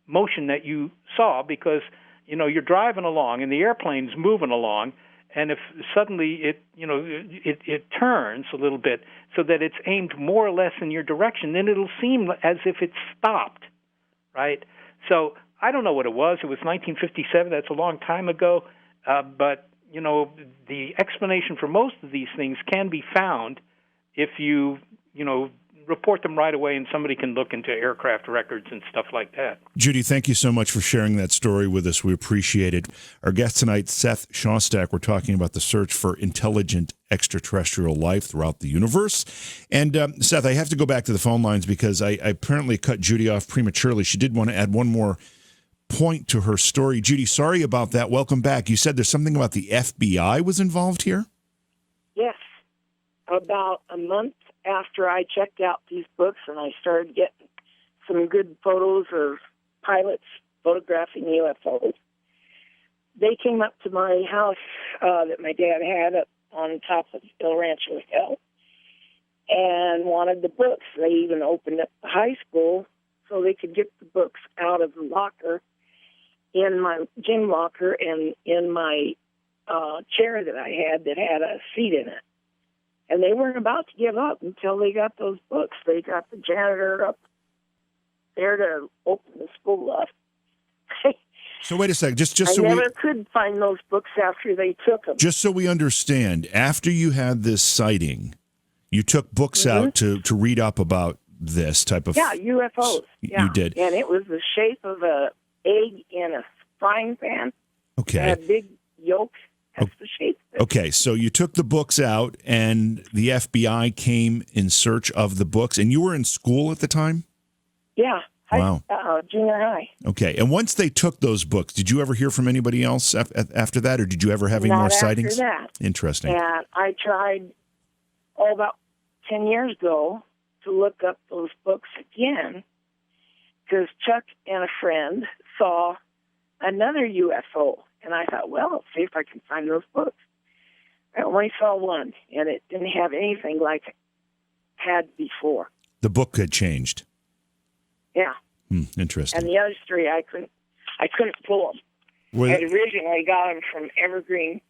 motion that you saw because you're driving along and the airplane's moving along. And if suddenly it turns a little bit so that it's aimed more or less in your direction, then it'll seem as if it's stopped, right? So I don't know what it was. It was 1957. That's a long time ago. But, the explanation for most of these things can be found if you report them right away and somebody can look into aircraft records and stuff like that. Judy, thank you so much for sharing that story with us. We appreciate it. Our guest tonight, Seth Shawstack, we're talking about the search for intelligent extraterrestrial life throughout the universe. And Seth, I have to go back to the phone lines because I apparently cut Judy off prematurely. She did want to add one more point to her story. Judy, sorry about that. Welcome back. You said there's something about the FBI was involved here? Yes. About a month after I checked out these books and I started getting some good photos of pilots photographing UFOs, they came up to my house that my dad had up on top of El Rancho Hill and wanted the books. They even opened up the high school so they could get the books out of the locker in my gym locker and in my chair that I had that had a seat in it. And they weren't about to give up until they got those books. They got the janitor up there to open the school up. So wait a second, I never could find those books after they took them. Just so we understand, after you had this sighting, you took books out to read up about this type of... Yeah, UFOs. You did. And it was the shape of an egg in a frying pan. Okay. It had big yolks. That's the shape of it. Okay, so you took the books out, and the FBI came in search of the books, and you were in school at the time? Yeah. Wow. Junior high. Okay, and once they took those books, did you ever hear from anybody else after that, or did you ever have any more sightings? Not after that. Interesting. And I tried, about 10 years ago, to look up those books again, because Chuck and a friend saw another UFO. And I thought, well, let's see if I can find those books. I only saw one, and it didn't have anything like it had before. The book had changed. Yeah. Interesting. And the other three, I couldn't pull them. I originally got them from Evergreen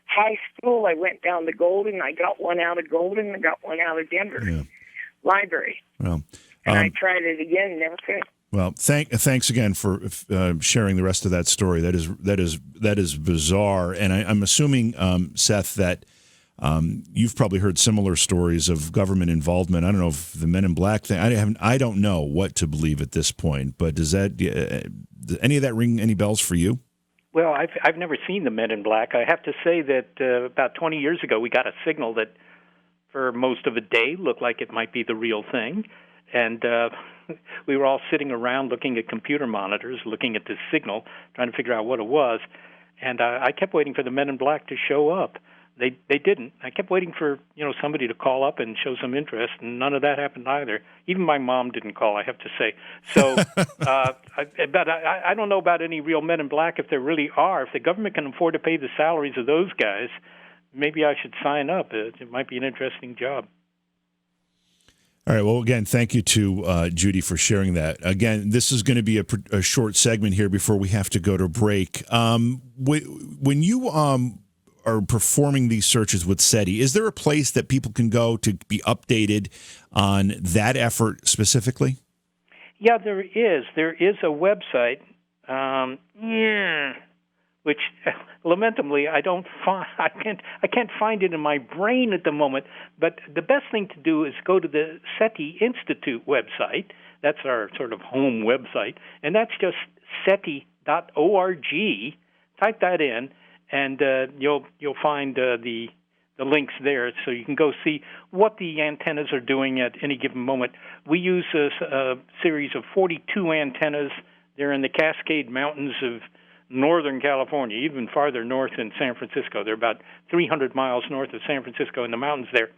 High School. I went down to Golden. I got one out of Golden. I got one out of Denver Library. Well, and I tried it again, and never could. Well, thanks again for sharing the rest of that story. That is bizarre, and I'm assuming, Seth, that you've probably heard similar stories of government involvement. I don't know if the Men in Black thing. I don't know what to believe at this point. But does any of that ring any bells for you? Well, I've never seen the Men in Black. I have to say that about 20 years ago, we got a signal that for most of a day looked like it might be the real thing. And we were all sitting around looking at computer monitors, looking at this signal, trying to figure out what it was. And I kept waiting for the Men in Black to show up. They didn't. I kept waiting for somebody to call up and show some interest, and none of that happened either. Even my mom didn't call, I have to say. So, but I don't know about any real Men in Black if there really are. If the government can afford to pay the salaries of those guys, maybe I should sign up. It might be an interesting job. All right. Well, again, thank you to Judy for sharing that. Again, this is going to be a short segment here before we have to go to break. When you are performing these searches with SETI, is there a place that people can go to be updated on that effort specifically? Yeah, there is. There is a website, which lamentably I can't find it in my brain at the moment. But the best thing to do is go to the SETI Institute website. That's our sort of home website, and that's just SETI.org. Type that in, and you'll find the links there, so you can go see what the antennas are doing at any given moment. We use a series of 42 antennas. They're in the Cascade Mountains of Northern California, even farther north in San Francisco. They're about 300 miles north of San Francisco in the mountains there.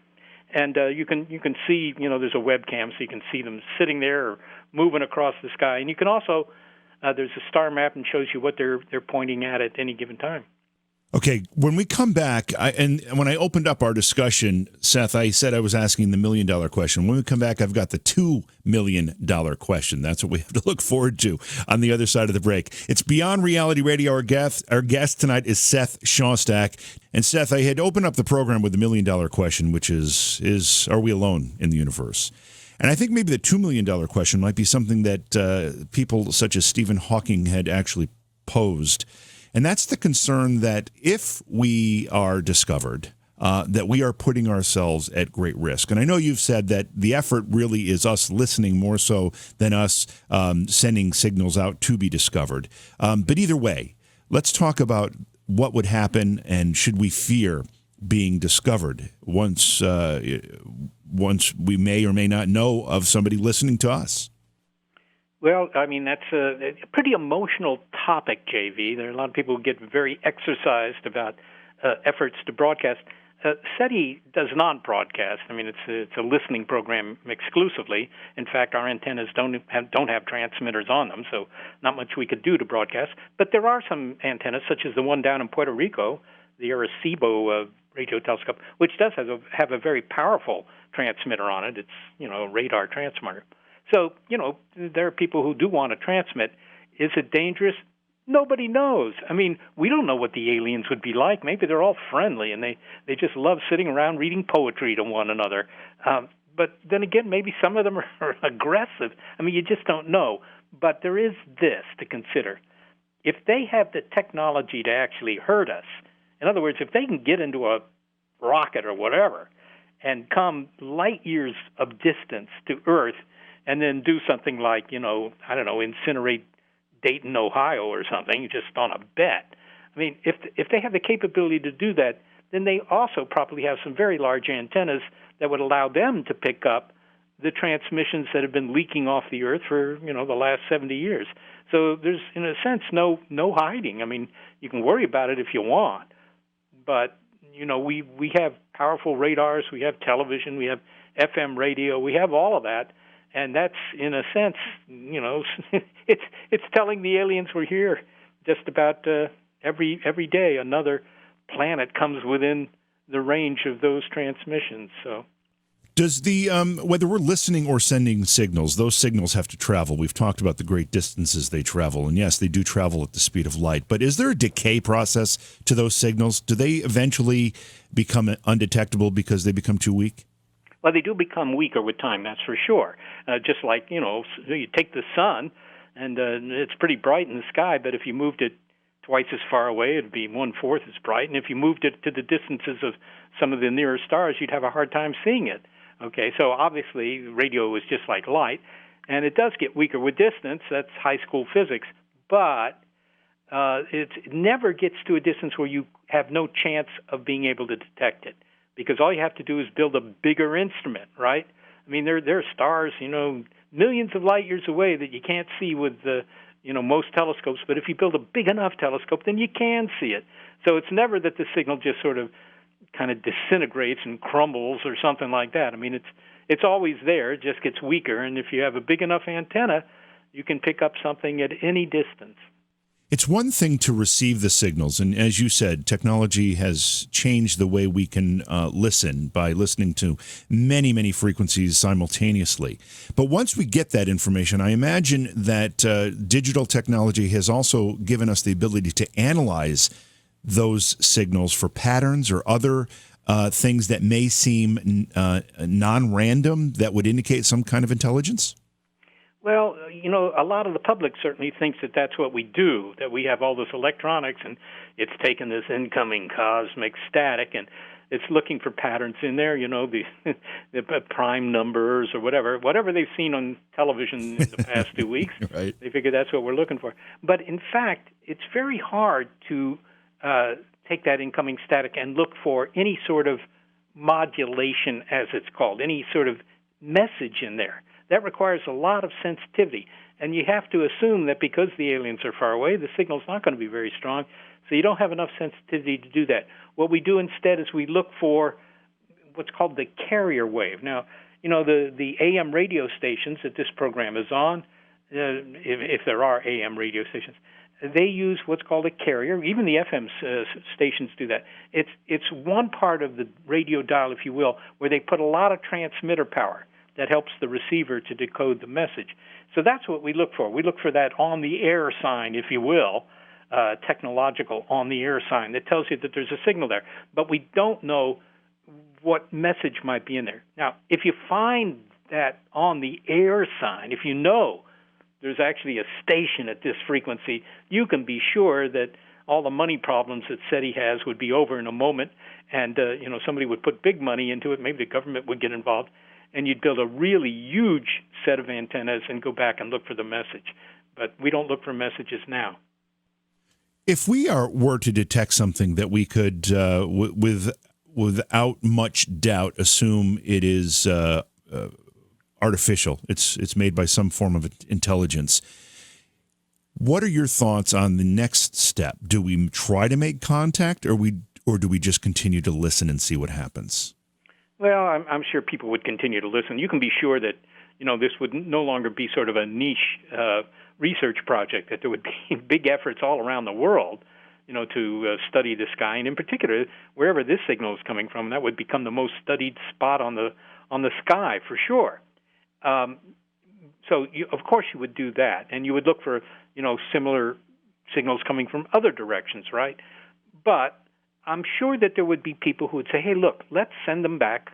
And you can see, there's a webcam, so you can see them sitting there or moving across the sky. And you can also, there's a star map and shows you what they're pointing at any given time. Okay, when we come back, and when I opened up our discussion, Seth, I said I was asking the $1 million question. When we come back, I've got the $2 million question. That's what we have to look forward to on the other side of the break. It's Beyond Reality Radio. Our guest tonight is Seth Shawstack. And Seth, I had opened up the program with the $1 million question, which is are we alone in the universe? And I think maybe the $2 million question might be something that people such as Stephen Hawking had actually posed. And that's the concern that if we are discovered, that we are putting ourselves at great risk. And I know you've said that the effort really is us listening more so than us sending signals out to be discovered. But either way, let's talk about what would happen and should we fear being discovered once we may or may not know of somebody listening to us. Well, I mean, that's a pretty emotional topic, JV. There are a lot of people who get very exercised about efforts to broadcast. SETI does not broadcast. I mean, it's a listening program exclusively. In fact, our antennas don't have transmitters on them, so not much we could do to broadcast. But there are some antennas, such as the one down in Puerto Rico, the Arecibo radio telescope, which does have a very powerful transmitter on it. It's a radar transmitter. So, there are people who do want to transmit. Is it dangerous? Nobody knows. I mean, we don't know what the aliens would be like. Maybe they're all friendly and they just love sitting around reading poetry to one another. But then again, maybe some of them are aggressive. I mean, you just don't know. But there is this to consider. If they have the technology to actually hurt us, in other words, if they can get into a rocket or whatever and come light years of distance to Earth, and then do something like, incinerate Dayton, Ohio or something, just on a bet. I mean, if they have the capability to do that, then they also probably have some very large antennas that would allow them to pick up the transmissions that have been leaking off the Earth for, the last 70 years. So there's, in a sense, no hiding. I mean, you can worry about it if you want, but, we have powerful radars, we have television, we have FM radio, we have all of that. And that's, in a sense, it's telling the aliens we're here. Just about every day, another planet comes within the range of those transmissions. So, does the whether we're listening or sending signals, those signals have to travel? We've talked about the great distances they travel, and yes, they do travel at the speed of light. But is there a decay process to those signals? Do they eventually become undetectable because they become too weak? Well, they do become weaker with time, that's for sure. Just like, you take the sun, and it's pretty bright in the sky, but if you moved it twice as far away, it'd be 1/4 as bright. And if you moved it to the distances of some of the nearer stars, you'd have a hard time seeing it. Okay, so obviously radio is just like light, and it does get weaker with distance. That's high school physics. But it never gets to a distance where you have no chance of being able to detect it, because all you have to do is build a bigger instrument, right? I mean, there are stars, millions of light years away that you can't see with most telescopes, but if you build a big enough telescope, then you can see it. So it's never that the signal just sort of kind of disintegrates and crumbles or something like that. I mean, it's always there, it just gets weaker, and if you have a big enough antenna, you can pick up something at any distance. It's one thing to receive the signals, and as you said, technology has changed the way we can listen by listening to many, many frequencies simultaneously. But once we get that information, I imagine that digital technology has also given us the ability to analyze those signals for patterns or other things that may seem non-random that would indicate some kind of intelligence? Well, a lot of the public certainly thinks that that's what we do, that we have all this electronics and it's taken this incoming cosmic static and it's looking for patterns in there, the prime numbers or whatever they've seen on television in the past 2 weeks. Right. They figure that's what we're looking for. But in fact, it's very hard to take that incoming static and look for any sort of modulation, as it's called, any sort of message in there. That requires a lot of sensitivity, and you have to assume that because the aliens are far away, the signal's not going to be very strong, so you don't have enough sensitivity to do that. What we do instead is we look for what's called the carrier wave. Now, the AM radio stations that this program is on, if there are AM radio stations, they use what's called a carrier. Even the FM stations do that. It's one part of the radio dial, if you will, where they put a lot of transmitter power that helps the receiver to decode the message. So that's what we look for. We look for that on-the-air sign, if you will, technological on-the-air sign that tells you that there's a signal there. But we don't know what message might be in there. Now, if you find that on-the-air sign, if you know there's actually a station at this frequency, you can be sure that all the money problems that SETI has would be over in a moment, and somebody would put big money into it. Maybe the government would get involved, and you'd build a really huge set of antennas and go back and look for the message. But we don't look for messages now. If we were to detect something that we could, without much doubt, assume it is artificial, it's made by some form of intelligence, what are your thoughts on the next step? Do we try to make contact, or do we just continue to listen and see what happens? Well, I'm sure people would continue to listen. You can be sure that this would no longer be sort of a niche research project, that there would be big efforts all around the world, to study the sky, and in particular, wherever this signal is coming from, that would become the most studied spot on the sky for sure. So, of course, you would do that, and you would look for similar signals coming from other directions, right? But I'm sure that there would be people who would say, hey, look, let's send them back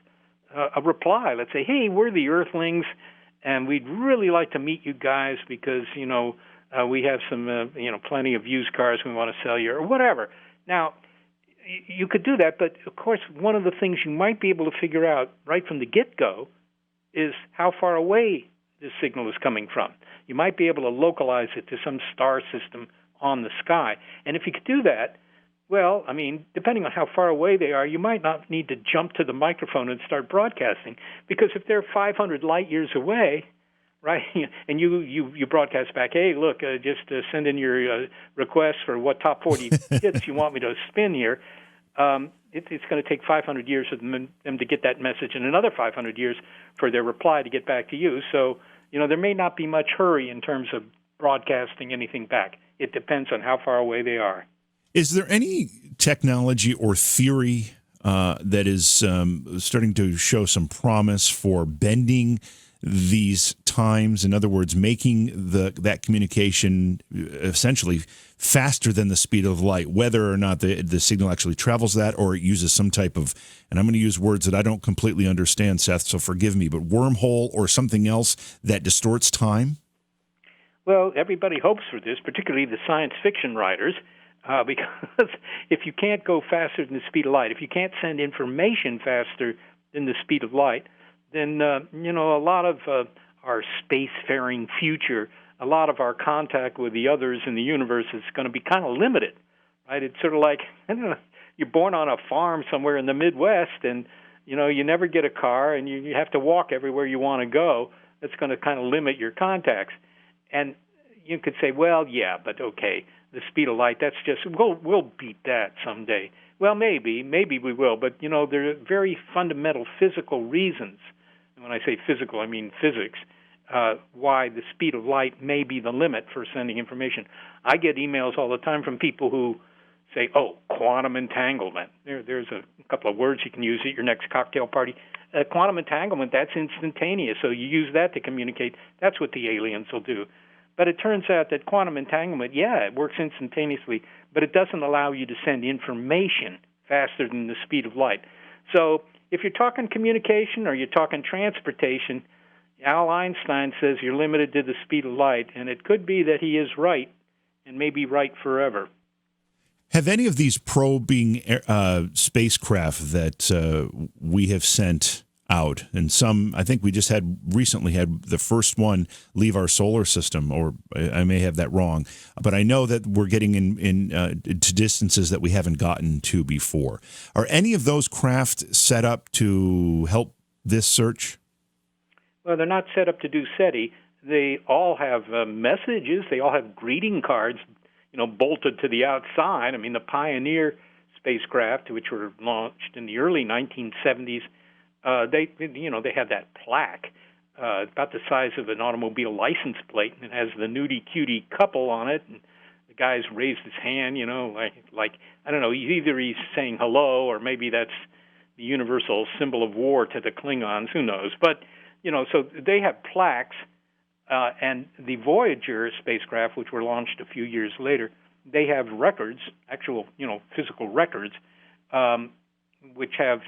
a reply. Let's say, hey, we're the Earthlings, and we'd really like to meet you guys because, we have some, plenty of used cars we want to sell you, or whatever. Now, you could do that, but, of course, one of the things you might be able to figure out right from the get-go is how far away this signal is coming from. You might be able to localize it to some star system on the sky. And if you could do that, well, I mean, depending on how far away they are, you might not need to jump to the microphone and start broadcasting, because if they're 500 light years away, right, and you broadcast back, hey, look, just send in your request for what top 40 hits you want me to spin here, it's going to take 500 years for them to get that message, and another 500 years for their reply to get back to you. So, there may not be much hurry in terms of broadcasting anything back. It depends on how far away they are. Is there any technology or theory that is starting to show some promise for bending these times? In other words, making that communication essentially faster than the speed of light, whether or not the signal actually travels that, or it uses some type of, and I'm going to use words that I don't completely understand, Seth, so forgive me, but wormhole or something else that distorts time? Well, everybody hopes for this, particularly the science fiction writers, because if you can't go faster than the speed of light, if you can't send information faster than the speed of light, then, a lot of our spacefaring future a lot of our contact with the others in the universe is going to be kind of limited, right? It's sort of like, I don't know, you're born on a farm somewhere in the Midwest, and you never get a car, and you have to walk everywhere you want to go. That's going to kind of limit your contacts. And you could say, well, yeah, but okay, the speed of light, that's just, we'll beat that someday. Well, maybe we will, but there are very fundamental physical reasons. And when I say physical, I mean physics. Why the speed of light may be the limit for sending information. I get emails all the time from people who say, oh, quantum entanglement. There's a couple of words you can use at your next cocktail party. Quantum entanglement, that's instantaneous, so you use that to communicate. That's what the aliens will do. But it turns out that quantum entanglement, yeah, it works instantaneously, but it doesn't allow you to send information faster than the speed of light. So if you're talking communication or you're talking transportation, Al Einstein says you're limited to the speed of light, and it could be that he is right and may be right forever. Have any of these probing spacecraft that we have sent out, and some, I think we just recently had the first one leave our solar system, or I may have that wrong, but I know that we're getting to distances that we haven't gotten to before. Are any of those craft set up to help this search? Well, they're not set up to do SETI. They all have messages. They all have greeting cards, bolted to the outside. I mean, the Pioneer spacecraft, which were launched in the early 1970s, they have that plaque about the size of an automobile license plate, and it has the nudie cutie couple on it. And the guy's raised his hand, like I don't know, either he's saying hello, or maybe that's the universal symbol of war to the Klingons. Who knows? But so they have plaques. And the Voyager spacecraft, which were launched a few years later, they have records, actual, physical records, which have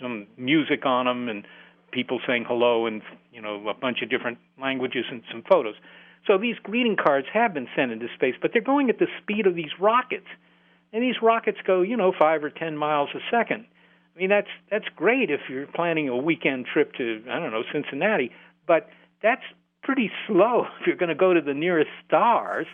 some music on them and people saying hello and, a bunch of different languages and some photos. So these greeting cards have been sent into space, but they're going at the speed of these rockets. And these rockets go, 5 or 10 miles a second. I mean, that's great if you're planning a weekend trip to, Cincinnati, but that's pretty slow if you're going to go to the nearest stars,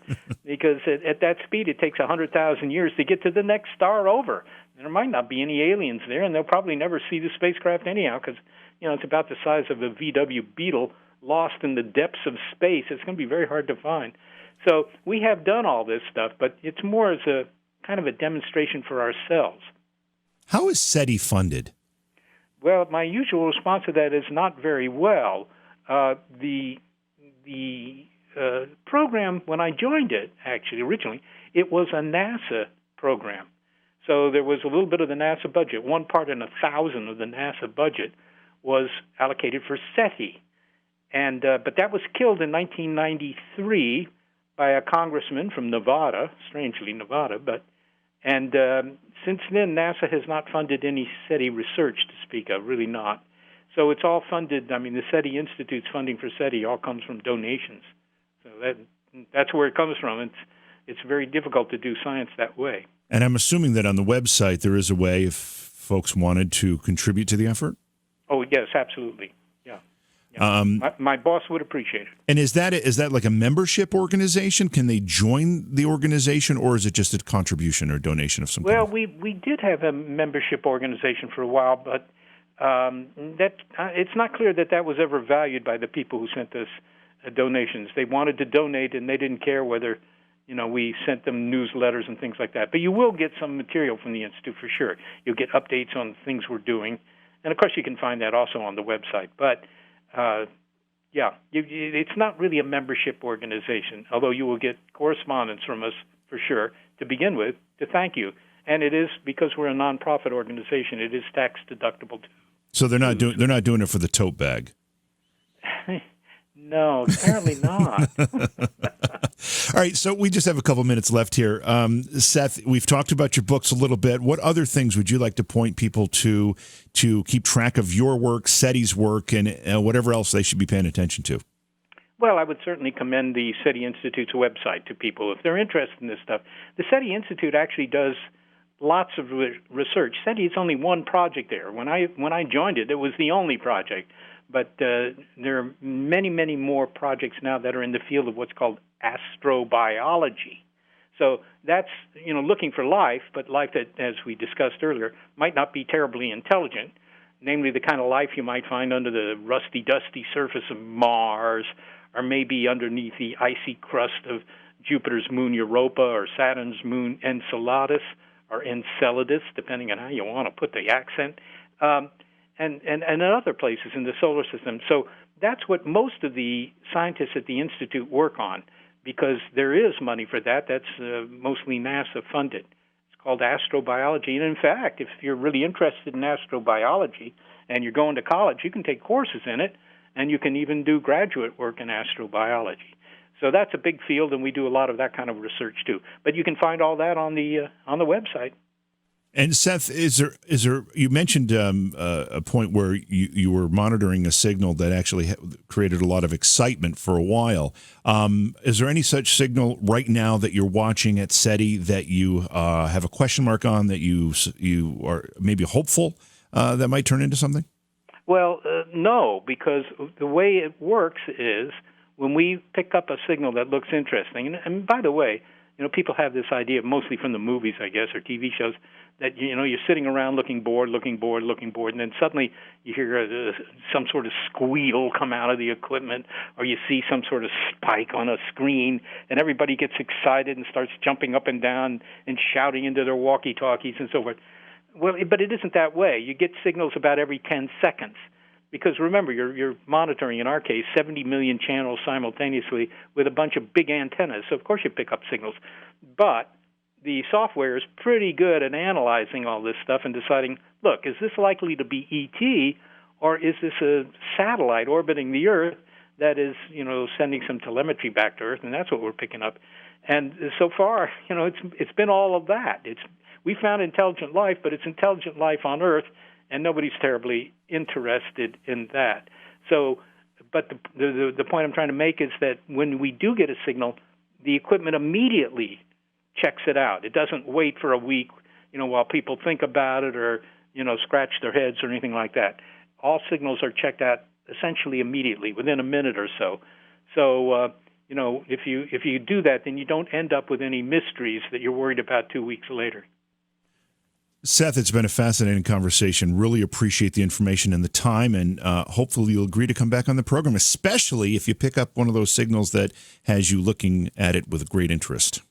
because at that speed it takes 100,000 years to get to the next star over. There might not be any aliens there, and they'll probably never see the spacecraft anyhow, because it's about the size of a VW Beetle lost in the depths of space. It's going to be very hard to find. So we have done all this stuff, but it's more as a kind of a demonstration for ourselves. How is SETI funded? Well, my usual response to that is not very well. The program, when I joined it, actually, originally, it was a NASA program. So there was a little bit of the NASA budget. 1 part in 1,000 of the NASA budget was allocated for SETI. And but that was killed in 1993 by a congressman from Nevada, strangely Nevada. And since then, NASA has not funded any SETI research to speak of, really not. So it's all funded. I mean, the SETI Institute's funding for SETI all comes from donations. So that's where it comes from. It's very difficult to do science that way. And I'm assuming that on the website there is a way if folks wanted to contribute to the effort? Oh, yes, absolutely. Yeah. My boss would appreciate it. And is that like a membership organization? Can they join the organization, or is it just a contribution or donation of some kind? Well, we did have a membership organization for a while, but it's not clear that was ever valued by the people who sent us donations. They wanted to donate, and they didn't care whether we sent them newsletters and things like that. But you will get some material from the Institute for sure. You'll get updates on things we're doing, and of course you can find that also on the website. But it's not really a membership organization, although you will get correspondence from us for sure to begin with to thank you. And it is, because we're a nonprofit organization, it is tax deductible too. So they're not doing it for the tote bag. No, apparently not. All right, so we just have a couple minutes left here. Seth, we've talked about your books a little bit. What other things would you like to point people to keep track of your work, SETI's work, and whatever else they should be paying attention to? Well, I would certainly commend the SETI Institute's website to people if they're interested in this stuff. The SETI Institute actually does lots of research. SETI is only one project there. When I joined it, it was the only project. But there are many, many more projects now that are in the field of what's called astrobiology. So that's, looking for life, but life that, as we discussed earlier, might not be terribly intelligent, namely the kind of life you might find under the rusty, dusty surface of Mars, or maybe underneath the icy crust of Jupiter's moon Europa or Saturn's moon Enceladus or Enceladus, depending on how you want to put the accent, and other places in the solar system. So that's what most of the scientists at the Institute work on, because there is money for that. That's mostly NASA funded. It's called astrobiology. And in fact, if you're really interested in astrobiology and you're going to college, you can take courses in it, and you can even do graduate work in astrobiology. So that's a big field, and we do a lot of that kind of research too. But you can find all that on the website. And Seth, is there? You mentioned a point where you were monitoring a signal that actually created a lot of excitement for a while. Is there any such signal right now that you're watching at SETI that you have a question mark on, that you are maybe hopeful that might turn into something? Well, no, because the way it works is when we pick up a signal that looks interesting, and by the way, people have this idea, mostly from the movies, I guess, or TV shows, that you're sitting around looking bored, and then suddenly you hear some sort of squeal come out of the equipment, or you see some sort of spike on a screen, and everybody gets excited and starts jumping up and down and shouting into their walkie-talkies and so forth. Well, but it isn't that way. You get signals about every 10 seconds. Because remember, you're monitoring, in our case, 70 million channels simultaneously with a bunch of big antennas. So, of course, you pick up signals. But the software is pretty good at analyzing all this stuff and deciding, look, is this likely to be ET, or is this a satellite orbiting the Earth that is, sending some telemetry back to Earth? And that's what we're picking up. And so far, it's been all of that. We found intelligent life, but it's intelligent life on Earth, and nobody's terribly interested in that. So, but the point I'm trying to make is that when we do get a signal, the equipment immediately checks it out. It doesn't wait for a week, while people think about it or, scratch their heads or anything like that. All signals are checked out essentially immediately, within a minute or so. So, if you do that, then you don't end up with any mysteries that you're worried about 2 weeks later. Seth, it's been a fascinating conversation. Really appreciate the information and the time, and hopefully you'll agree to come back on the program, especially if you pick up one of those signals that has you looking at it with great interest.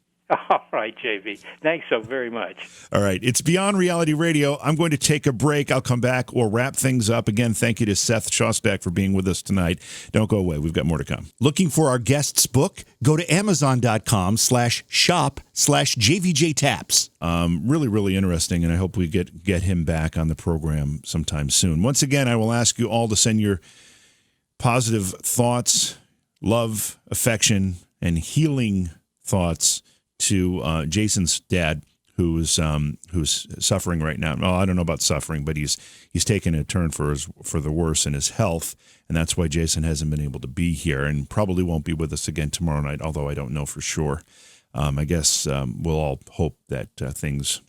All right, JV. Thanks so very much. All right. It's Beyond Reality Radio. I'm going to take a break. I'll come back. We'll wrap things up. Again, thank you to Seth Shawstack for being with us tonight. Don't go away. We've got more to come. Looking for our guest's book? Go to Amazon.com/shop/JVJTaps. Really, really interesting, and I hope we get him back on the program sometime soon. Once again, I will ask you all to send your positive thoughts, love, affection, and healing thoughts to Jason's dad, who's suffering right now. Well, I don't know about suffering, but he's taken a turn for the worse in his health, and that's why Jason hasn't been able to be here, and probably won't be with us again tomorrow night. Although I don't know for sure. I guess we'll all hope that things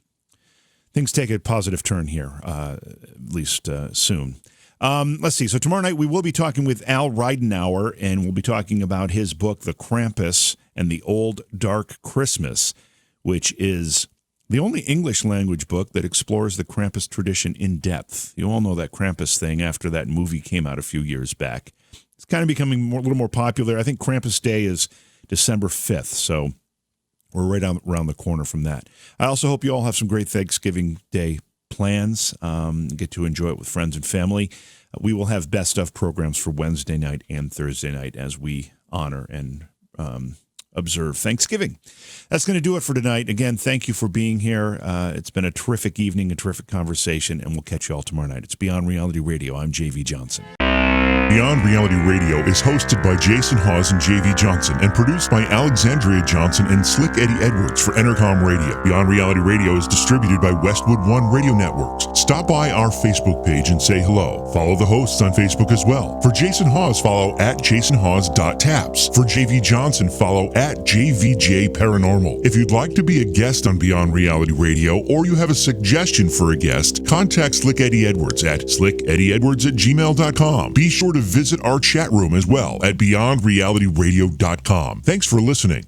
take a positive turn here, at least soon. Let's see. So tomorrow night we will be talking with Al Reidenauer, and we'll be talking about his book, The Krampus and the Old Dark Christmas, which is the only English language book that explores the Krampus tradition in depth. You all know that Krampus thing after that movie came out a few years back. It's kind of becoming a little more popular. I think Krampus Day is December 5th, so we're right around the corner from that. I also hope you all have some great Thanksgiving Day plans, get to enjoy it with friends and family. We will have best of programs for Wednesday night and Thursday night as we honor and observe Thanksgiving. That's going to do it for tonight. Again, thank you for being here. It's been a terrific evening, a terrific conversation, and we'll catch you all tomorrow night. It's Beyond Reality Radio. I'm J.V. Johnson. Beyond Reality Radio is hosted by Jason Hawes and J.V. Johnson and produced by Alexandria Johnson and Slick Eddie Edwards for Entercom Radio. Beyond Reality Radio is distributed by Westwood One Radio Networks. Stop by our Facebook page and say hello. Follow the hosts on Facebook as well. For Jason Hawes, follow at jasonhawes.taps. For J.V. Johnson, follow at JVJ Paranormal. If you'd like to be a guest on Beyond Reality Radio or you have a suggestion for a guest, contact Slick Eddie Edwards at slickeddieedwards@gmail.com. beyondrealityradio.com. Be sure to visit our chat room as well at beyondrealityradio.com. Thanks for listening.